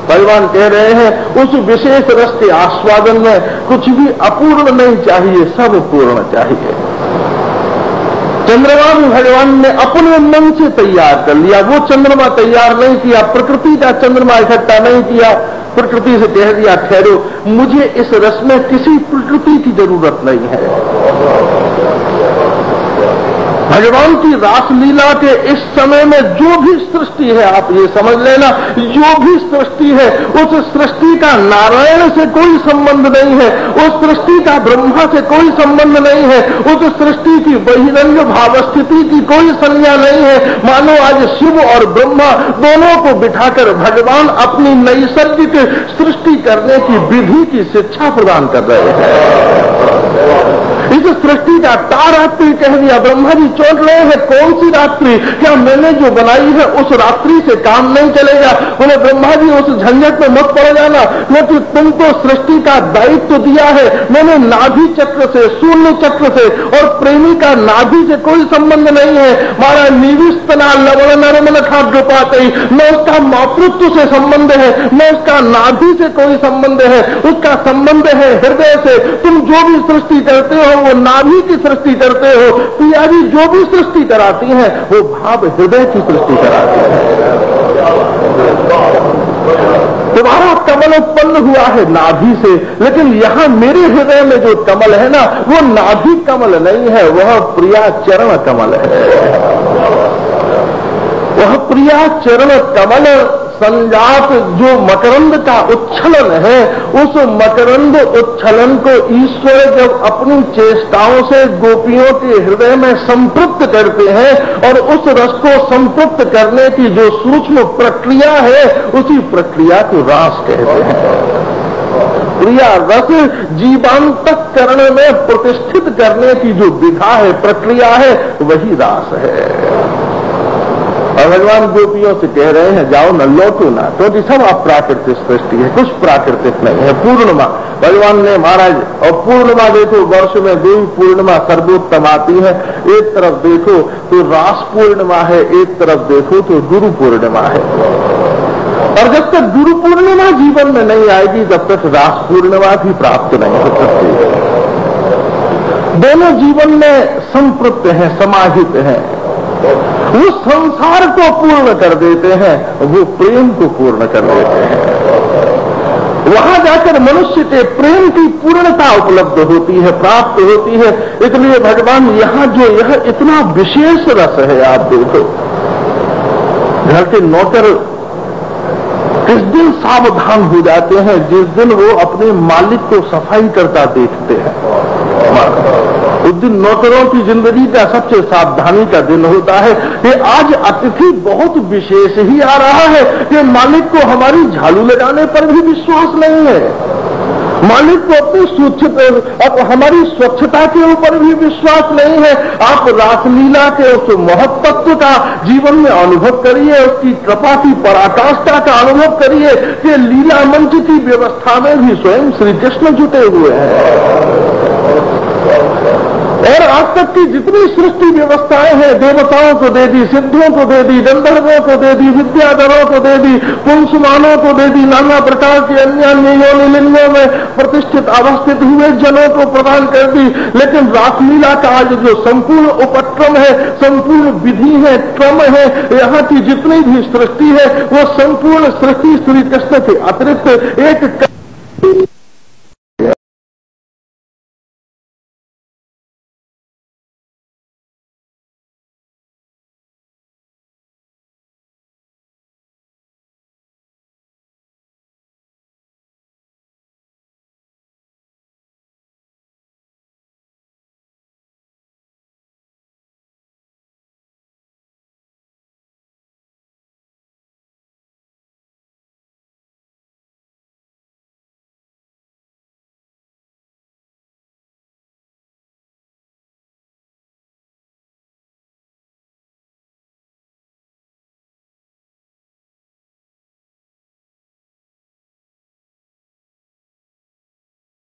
भगवान कह रहे हैं उस विशेष रस के आस्वादन में कुछ भी अपूर्ण नहीं चाहिए, सब पूर्ण चाहिए। चंद्रमा भी भगवान ने अपने मन से तैयार कर लिया। वो चंद्रमा तैयार नहीं किया, प्रकृति का चंद्रमा इकट्ठा नहीं किया, प्रकृति से कह दिया ठहरो, मुझे इस रस में किसी प्रकृति की जरूरत नहीं है। भगवान की रासलीला के इस समय में जो भी सृष्टि है, आप ये समझ लेना, जो भी सृष्टि है उस सृष्टि का नारायण से कोई संबंध नहीं है, उस सृष्टि का ब्रह्मा से कोई संबंध नहीं है, उस सृष्टि की बहिरंग भाव स्थिति की कोई संज्ञा नहीं है। मानो आज शिव और ब्रह्मा दोनों को बिठाकर भगवान अपनी नैसर्गिक सृष्टि करने की विधि की शिक्षा प्रदान कर रहे हैं। इस सृष्टि का तारात्रि कह दिया। ब्रह्मा जी चौंक रहे हैं, कौन सी रात्रि? क्या मैंने जो बनाई है उस रात्रि से काम नहीं चलेगा? बोले ब्रह्मा जी उस झंझट में मत पड़ जाना, क्योंकि तुमको सृष्टि का दायित्व दिया है। मैंने नाभि चक्र से, शून्य चक्र से और प्रेमी का नाभि से कोई संबंध नहीं है। मारा निविस्तना लवण नरमन खाद्य पाते, न उसका मातृत्व से संबंध है, न उसका नाभि से कोई संबंध है, उसका संबंध है हृदय से। तुम जो भी सृष्टि करते हो वो नाभि की सृष्टि करते हो। प्रिया जी जो भी सृष्टि कराती हैं वो भाव हृदय की सृष्टि कराती है। तुम्हारा कमल उत्पन्न हुआ है नाभि से, लेकिन यहां मेरे हृदय में जो कमल है ना, वो नाभि कमल नहीं है, वह प्रिया चरण कमल है। वह प्रिया चरण कमल संजात जो मकरंद का उच्छलन है, उस मकरंद उच्छलन को ईश्वर जब अपनी चेष्टाओं से गोपियों के हृदय में संतृप्त करते हैं और उस रस को संतृप्त करने की जो सूक्ष्म प्रक्रिया है, उसी प्रक्रिया को रास कहते हैं। प्रिया रस जीवांतःकरण में प्रतिष्ठित करने की जो विधा है, प्रक्रिया है, वही रास है। और भगवान गोपियों से कह रहे हैं जाओ न, लौटो ना, क्योंकि सब अप्राकृतिक सृष्टि है, कुछ प्राकृतिक नहीं है। पूर्णिमा भगवान ने महाराज, और पूर्णिमा देखो वर्ष में 2 पूर्णिमा सर्वोत्तम आती है। एक तरफ देखो तो रास पूर्णिमा है, एक तरफ देखो तो गुरु पूर्णिमा है। और जब तक गुरु पूर्णिमा जीवन में नहीं आएगी तब तक रास पूर्णिमा भी प्राप्त नहीं हो सकती। दोनों जीवन में संपृक्त हैं, समाहित हैं। वो संसार को पूर्ण कर देते हैं, वो प्रेम को पूर्ण कर देते हैं। वहां जाकर मनुष्य के प्रेम की पूर्णता उपलब्ध होती है, प्राप्त होती है। इसलिए भगवान यहां जो यह इतना विशेष रस है, आप देखो घर के नौकर किस दिन सावधान हो जाते हैं, जिस दिन वो अपने मालिक को सफाई करता देखते हैं। उस दिन नौकरों की जिंदगी का सबसे सावधानी का दिन होता है कि आज अतिथि बहुत विशेष ही आ रहा है, कि मालिक को हमारी झाड़ू लगाने पर भी विश्वास नहीं है, मालिक को अपनी हमारी स्वच्छता के ऊपर भी विश्वास नहीं है। आप रासलीला के उस महत्त्व का जीवन में अनुभव करिए, उसकी कृपा की पराकाष्ठा का अनुभव करिए कि लीला मंच की व्यवस्था में भी स्वयं श्री कृष्ण जुटे हुए हैं। और आज तक की जितनी सृष्टि व्यवस्थाएं हैं, देवताओं को दे दी, सिद्धों को दे दी, गंधर्वों को दे दी, विद्याधरों को दे दी, पुंसमानों को दे दी, नाना प्रकार के अन्य योनिलिंगों में प्रतिष्ठित अवस्थित हुए जनों को प्रदान कर दी। लेकिन रासलीला का आज जो संपूर्ण उपक्रम है, संपूर्ण विधि है, क्रम है, यहाँ की जितनी भी सृष्टि है, वो संपूर्ण सृष्टि श्री कृष्ण के अतिरिक्त एक